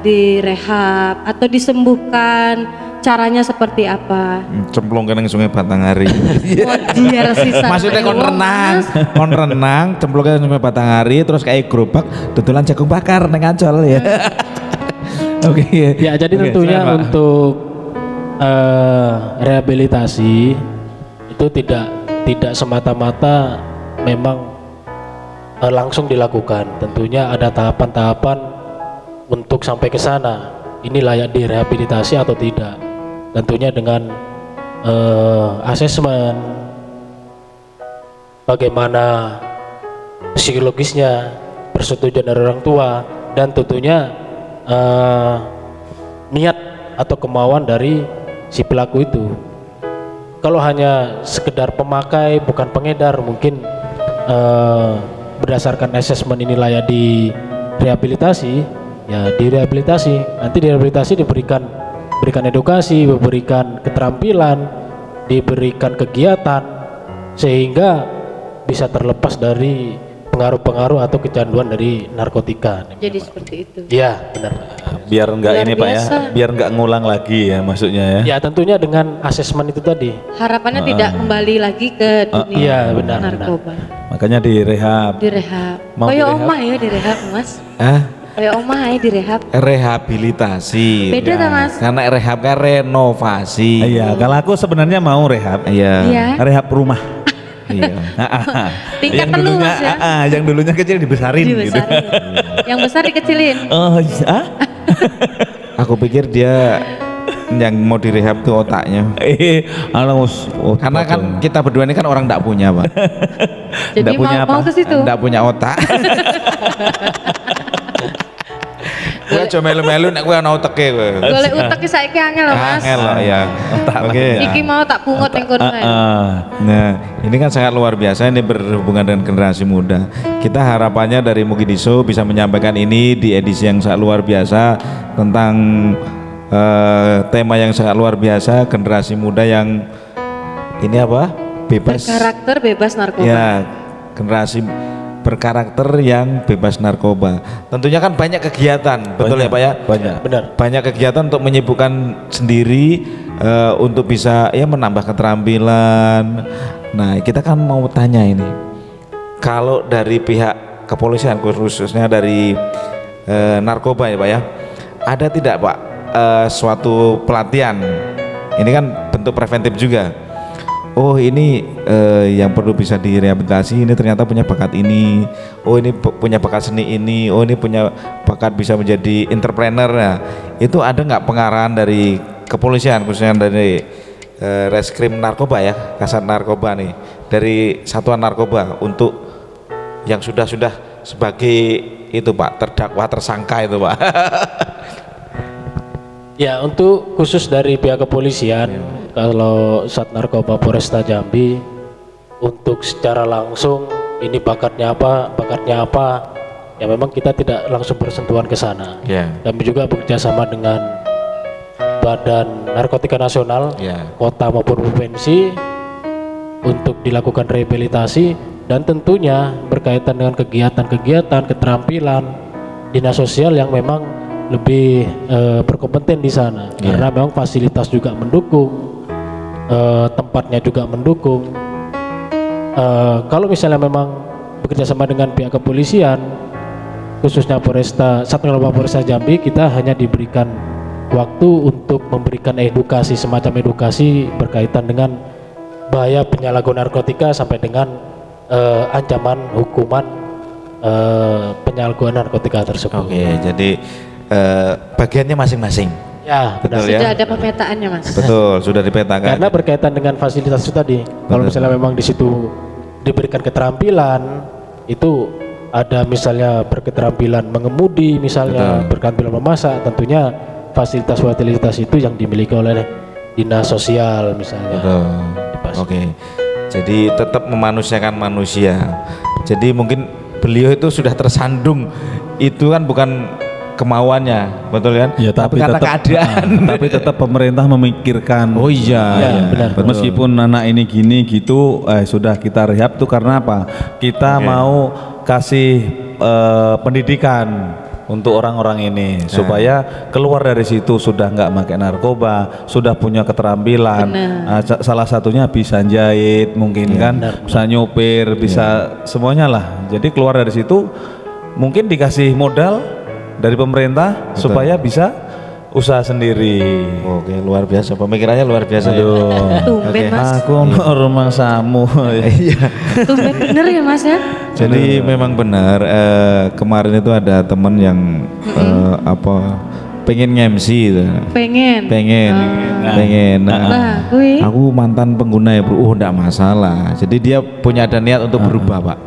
S3: direhab atau disembuhkan? Caranya seperti apa?
S6: Cemplung ke sungai Batanghari.
S3: Maksudnya
S6: kon renang, cemplung ke sungai Batanghari, terus kayak gerobak, tutulan jagung bakar neng Ancol ya. Oke.
S5: Ya jadi tentunya untuk rehabilitasi itu tidak semata-mata memang langsung dilakukan. Tentunya ada tahapan-tahapan untuk sampai ke sana. Ini layak direhabilitasi atau tidak? Tentunya dengan asesmen bagaimana psikologisnya, persetujuan dari orang tua, dan tentunya niat atau kemauan dari si pelaku itu. Kalau hanya sekedar pemakai bukan pengedar, mungkin berdasarkan asesmen ini layak direhabilitasi, ya direhabilitasi. Nanti direhabilitasi diberikan edukasi, diberikan keterampilan, diberikan kegiatan sehingga bisa terlepas dari pengaruh-pengaruh atau kecanduan dari narkotika.
S3: Jadi seperti itu.
S5: Ya benar.
S1: Biar enggak ini Pak ya, biar enggak ngulang lagi ya maksudnya ya.
S5: Ya tentunya dengan asesmen itu tadi.
S3: Harapannya tidak kembali lagi ke dunia narkoba.
S1: Makanya direhab.
S3: Kayak omah ya direhab Mas. Kayak omah ya direhab.
S6: Rehabilitasi.
S3: Beda ta Mas?
S6: Karena rehab kan renovasi.
S1: Iya, kalau aku sebenarnya mau rehab.
S6: Iya.
S1: Rehab rumah.
S6: Iya.
S3: Tingkat
S1: yang
S3: telu
S1: dulunya,
S3: Mas ya.
S1: yang dulunya kecil dibesarin. Gitu.
S3: Yang besar dikecilin.
S1: Oh,
S6: Aku pikir dia yang mau direhab tuh otaknya. Karena kan kita berdua ini kan orang enggak punya, Pak.
S3: Jadi mau ke situ.
S6: Enggak punya otak. Gue cuma melu-melu nek gue ana uteke kowe.
S3: Golek utek ki saiki angel lho Mas.
S6: Angel loh ya. Oke.
S3: Iki mau tak pungut ning kono ae.
S6: Nah, ini kan sangat luar biasa, ini berhubungan dengan generasi muda. Kita harapannya dari Mugidiso bisa menyampaikan ini di edisi yang sangat luar biasa tentang tema yang sangat luar biasa, generasi muda yang ini apa? Bebas.
S3: Berkarakter bebas narkoba.
S6: Ya, generasi berkarakter yang bebas narkoba. Tentunya kan banyak kegiatan, betul ya Pak ya?
S1: Banyak.
S5: Benar.
S6: Banyak kegiatan untuk menyibukkan sendiri untuk bisa ya menambah keterampilan. Nah, kita kan mau tanya ini. Kalau dari pihak kepolisian khususnya dari narkoba ya Pak ya. Ada tidak Pak suatu pelatihan? Ini kan bentuk preventif juga. Oh ini yang perlu bisa direhabilitasi, ini ternyata punya bakat ini, oh ini punya bakat seni ini, oh ini punya bakat bisa menjadi entrepreneur. Nah, itu ada nggak pengarahan dari kepolisian khususnya dari reskrim narkoba ya, kasat narkoba nih, dari satuan narkoba untuk yang sudah sebagai itu Pak, terdakwa tersangka itu Pak.
S5: Ya untuk khusus dari pihak kepolisian, kalau Sat Narkoba Polresta Jambi untuk secara langsung ini bakatnya apa, ya memang kita tidak langsung bersentuhan ke sana. Kami juga bekerjasama dengan Badan Narkotika Nasional, kota maupun provinsi untuk dilakukan rehabilitasi dan tentunya berkaitan dengan kegiatan-kegiatan keterampilan dinas sosial yang memang lebih berkompeten di sana, karena memang fasilitas juga mendukung, tempatnya juga mendukung. Kalau misalnya memang bekerja sama dengan pihak kepolisian, khususnya Satlantas Polresta Jambi, kita hanya diberikan waktu untuk memberikan edukasi, semacam edukasi berkaitan dengan bahaya penyalahgunaan narkotika sampai dengan ancaman hukuman penyalahgunaan narkotika tersebut.
S6: Oke, jadi bagiannya masing-masing.
S5: Ya, benar.
S3: Sudah ada pemetaannya, Mas.
S6: Betul, sudah dipetakan.
S5: Karena berkaitan dengan fasilitas itu tadi. Kalau misalnya memang di situ diberikan keterampilan, itu ada misalnya berketerampilan mengemudi, misalnya berketerampilan memasak, tentunya fasilitas itu yang dimiliki oleh dinas sosial misalnya.
S6: Oke. Jadi tetap memanusiakan manusia. Jadi mungkin beliau itu sudah tersandung, itu kan bukan kemauannya, betul kan?
S1: Ya, tapi
S6: karena
S1: tetap,
S6: keadaan.
S1: Tapi tetap pemerintah memikirkan.
S6: Oh iya,
S5: benar.
S1: Meskipun anak ini gini gitu, sudah kita rehab tuh karena apa? Kita mau kasih pendidikan untuk orang-orang ini supaya keluar dari situ sudah nggak pakai narkoba, sudah punya keterampilan. Salah satunya bisa jahit, mungkin bisa nyopir, bisa semuanya lah. Jadi keluar dari situ mungkin dikasih modal dari pemerintah supaya bisa usaha sendiri.
S6: Oke, luar biasa, pemikirannya luar biasa.
S3: Tumben, Mas.
S1: Aku rumah samu.
S6: Iya.
S3: Tumben bener ya, Mas ya.
S6: Jadi memang benar, kemarin itu ada teman yang pengen nge-MC gitu. Pengen. Nah, aku mantan pengguna ya bro. Enggak masalah. Jadi dia punya ada niat untuk berubah, Pak.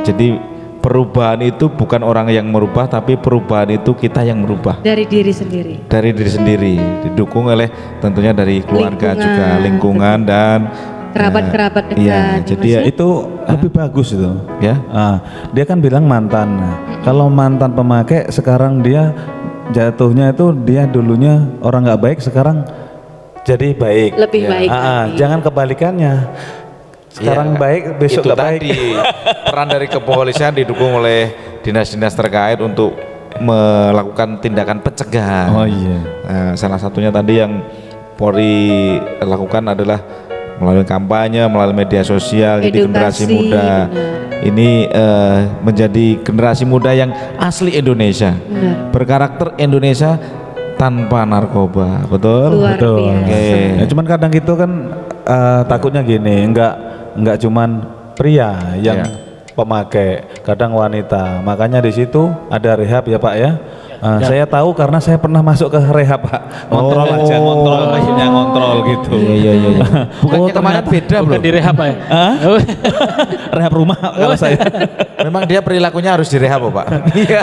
S6: Jadi perubahan itu bukan orang yang merubah, tapi perubahan itu kita yang merubah.
S3: Dari diri sendiri.
S6: Dari diri sendiri, didukung oleh tentunya dari keluarga juga, lingkungan dan
S3: kerabat-kerabat dekat.
S6: Iya, jadi ya,
S1: itu lebih bagus itu.
S6: Ya.
S1: Dia kan bilang mantan. Kalau mantan pemakai, sekarang dia jatuhnya itu dia dulunya orang nggak baik, sekarang jadi baik.
S3: Lebih baik.
S1: Jangan kebalikannya. Sekarang baik, besok nggak baik.
S6: Peran dari kepolisian didukung oleh dinas-dinas terkait untuk melakukan tindakan pencegahan.
S1: Oh iya.
S6: Salah satunya tadi yang Polri lakukan adalah melalui kampanye, melalui media sosial. Jadi generasi muda ini menjadi generasi muda yang asli Indonesia, berkarakter Indonesia tanpa narkoba, betul?
S1: Betul.
S3: Biasa.
S1: Ya, cuman kadang itu kan takutnya gini, enggak cuman pria yang pemakai, kadang wanita. Makanya di situ ada rehab ya Pak ya. Saya tahu karena saya pernah masuk ke rehab Pak. Ngontrol maksudnya ngontrol gitu.
S6: Iya. Bukannya kemarin beda belum?
S5: Di rehab Pak ya?
S1: Rehab rumah kalau saya.
S6: Memang dia perilakunya harus direhab Pak?
S1: Iya.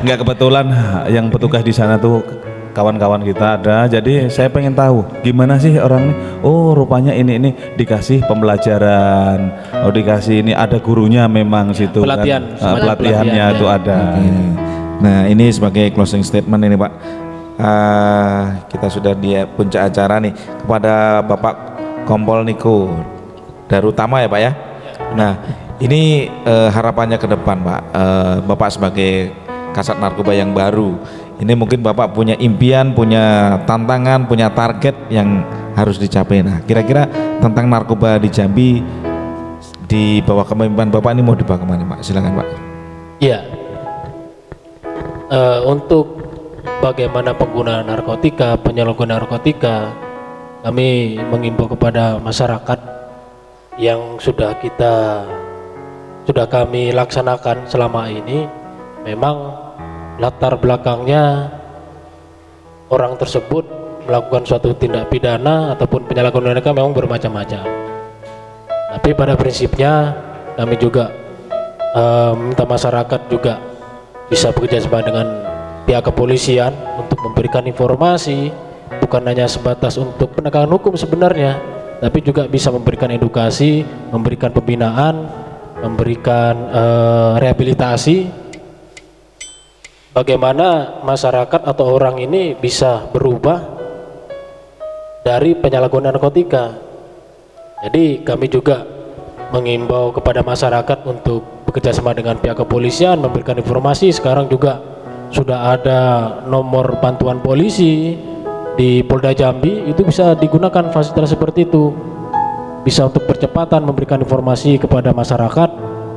S1: Enggak, kebetulan yang petugas di sana tuh kawan-kawan kita ada, jadi saya pengen tahu gimana sih orang ini. Oh rupanya ini dikasih pembelajaran, dikasih ini ada gurunya memang situ
S5: pelatihan,
S1: kan? Pelatihannya itu ada.
S6: Nah ini sebagai closing statement ini Pak, kita sudah di puncak acara nih, kepada Bapak Kompol Niko Darutama ya Pak ya. Nah ini harapannya ke depan Pak, Bapak sebagai Kasat Narkoba yang baru, ini mungkin Bapak punya impian, punya tantangan, punya target yang harus dicapai. Nah, kira-kira tentang narkoba di Jambi di bawah kepemimpinan Bapak ini mau dibawa kemana Pak? Silakan Pak.
S5: Iya. Untuk bagaimana penggunaan narkotika, penyalahgunaan narkotika, kami mengimbau kepada masyarakat yang sudah kami laksanakan selama ini, memang latar belakangnya orang tersebut melakukan suatu tindak pidana ataupun penyalahgunaan narkotika memang bermacam-macam. Tapi pada prinsipnya kami juga minta masyarakat juga bisa bekerja sama dengan pihak kepolisian untuk memberikan informasi, bukan hanya sebatas untuk penegakan hukum sebenarnya, tapi juga bisa memberikan edukasi, memberikan pembinaan, memberikan rehabilitasi. Bagaimana masyarakat atau orang ini bisa berubah dari penyalahgunaan narkotika. Jadi kami juga mengimbau kepada masyarakat untuk bekerjasama dengan pihak kepolisian, memberikan informasi. Sekarang juga sudah ada nomor bantuan polisi di Polda Jambi, itu bisa digunakan fasilitas seperti itu, bisa untuk percepatan memberikan informasi kepada masyarakat,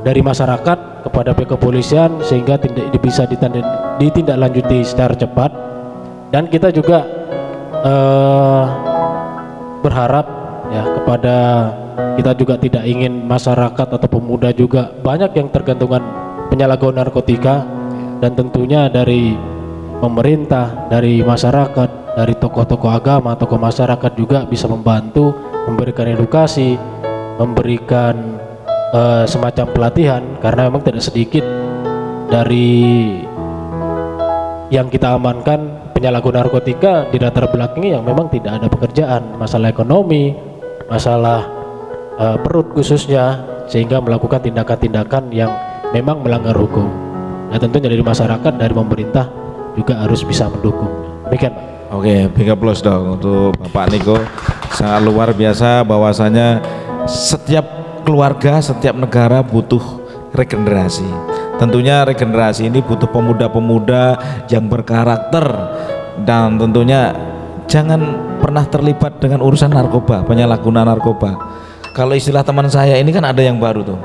S5: dari masyarakat kepada pihak kepolisian, sehingga bisa ditindaklanjuti secara cepat. Dan kita juga berharap ya kepada kita juga tidak ingin masyarakat atau pemuda juga banyak yang tergantungan penyalahgunaan narkotika, dan tentunya dari pemerintah, dari masyarakat, dari tokoh-tokoh agama, tokoh masyarakat juga bisa membantu, memberikan edukasi, memberikan semacam pelatihan, karena memang tidak sedikit dari yang kita amankan penyalahgunaan narkotika di latar belakangnya yang memang tidak ada pekerjaan, masalah ekonomi, masalah perut khususnya, sehingga melakukan tindakan-tindakan yang memang melanggar hukum. Nah, tentunya dari masyarakat, dari pemerintah juga harus bisa mendukung. Demikian, Pak.
S6: Oke, big applause dong untuk Bapak Niko. Sangat luar biasa bahwasanya setiap keluarga, setiap negara butuh regenerasi. Tentunya regenerasi ini butuh pemuda-pemuda yang berkarakter, dan tentunya jangan pernah terlibat dengan urusan narkoba, penyalahgunaan narkoba. Kalau istilah teman saya ini kan ada yang baru tuh.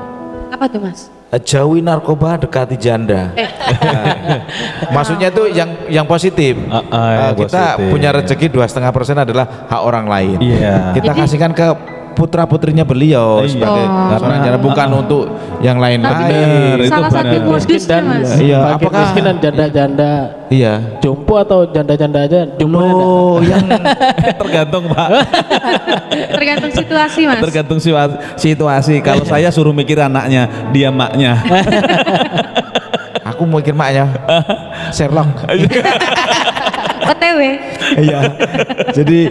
S3: Apa tuh, Mas?
S6: Jauhi narkoba, dekati janda. Maksudnya itu yang positif.
S1: Yang
S6: kita
S1: positif.
S6: punya rezeki 2,5% adalah hak orang lain.
S1: Iya.
S6: Kita kasihkan ke putra-putrinya beliau sebagai seorang janda, bukan untuk yang lain-lain.
S1: Itu
S3: Salah satu modusnya, Mas.
S6: Iya,
S5: apakah miskin dan janda-janda
S6: Iya.
S5: jompo atau janda-janda aja jompo?
S6: Oh, yang
S1: tergantung Pak.
S3: Tergantung situasi, Mas.
S1: Tergantung situasi. Kalau saya suruh mikir anaknya, dia maknya.
S6: aku mikir maknya Sherlock.
S3: OTW.
S6: Iya. Jadi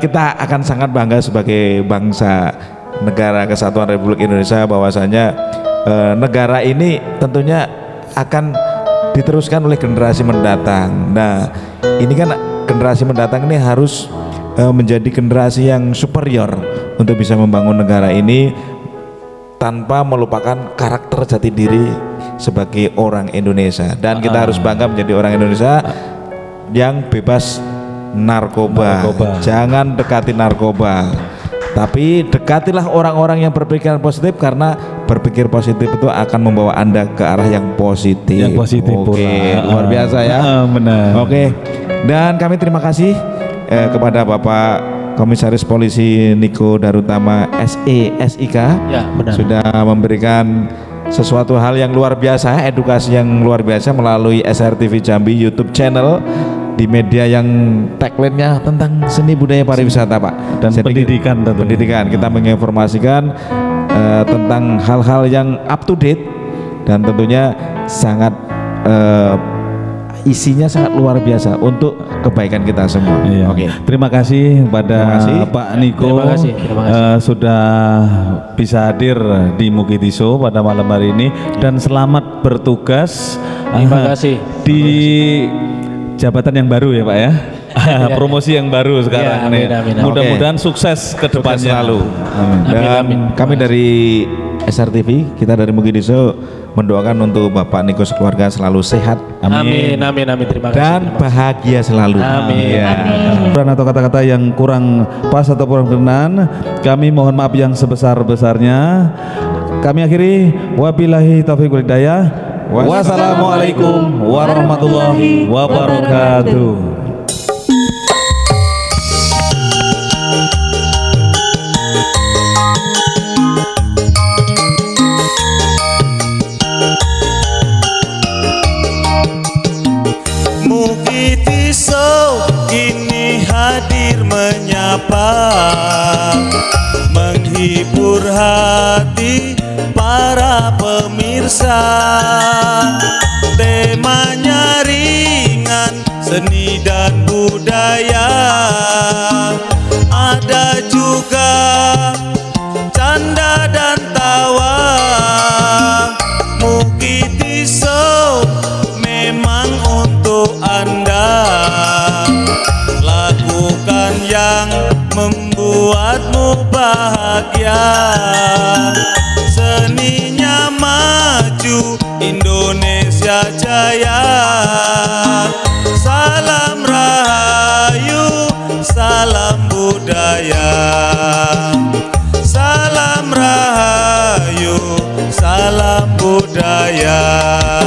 S6: kita akan sangat bangga sebagai bangsa negara Kesatuan Republik Indonesia bahwasanya negara ini tentunya akan diteruskan oleh generasi mendatang. Nah, ini kan generasi mendatang ini harus menjadi generasi yang superior untuk bisa membangun negara ini tanpa melupakan karakter jati diri sebagai orang Indonesia. Dan kita harus bangga menjadi orang Indonesia yang bebas narkoba. Jangan dekati narkoba, tapi dekatilah orang-orang yang berpikiran positif, karena berpikir positif itu akan membawa Anda ke arah yang positif.
S1: Yang positif pula.
S6: Luar biasa ya.
S1: Benar.
S6: Oke. Dan kami terima kasih kepada Bapak Komisaris Polisi Niko Darutama SIK
S5: Ya, benar.
S6: sudah memberikan sesuatu hal yang luar biasa, edukasi yang luar biasa melalui SRTV Jambi YouTube channel, di media yang tagline-nya tentang seni budaya pariwisata, Pak,
S1: Dan pendidikan tentunya.
S6: pendidikan. Kita menginformasikan tentang hal-hal yang up to date, dan tentunya sangat isinya sangat luar biasa untuk kebaikan kita semua.
S1: Iya.
S6: Oke.
S1: Terima kasih kepada
S6: Terima kasih.
S1: Pak Niko.
S5: Terima kasih.
S1: Sudah bisa hadir di Mukidi Show pada malam hari ini, dan selamat bertugas.
S5: Terima kasih.
S1: Di jabatan yang baru ya Pak ya. Promosi yang baru sekarang
S5: Ya,
S1: nih.
S5: amin.
S1: Mudah-mudahan sukses ke depannya.
S6: selalu.
S1: Amin.
S6: Dan
S5: Amin.
S6: kami dari SRTV, kita dari Mukidi Show mendoakan untuk Bapak Niko sekeluarga selalu sehat
S5: Amin. Terima kasih.
S6: dan bahagia selalu.
S5: Amin.
S6: Ya.
S1: Kurang atau kata-kata yang kurang pas atau kurang berkenan, kami mohon maaf yang sebesar-besarnya. Kami akhiri, wabillahi taufiq wal hidayah. Wassalamualaikum warahmatullahi wabarakatuh.
S7: Mukidi Show kini hadir menyapa, menghibur hati para pemirsa. Temanya ringan, seni dan budaya, ada juga canda dan tawa. Mukidi Show memang untuk Anda, lakukan yang membuatmu bahagia. budaya.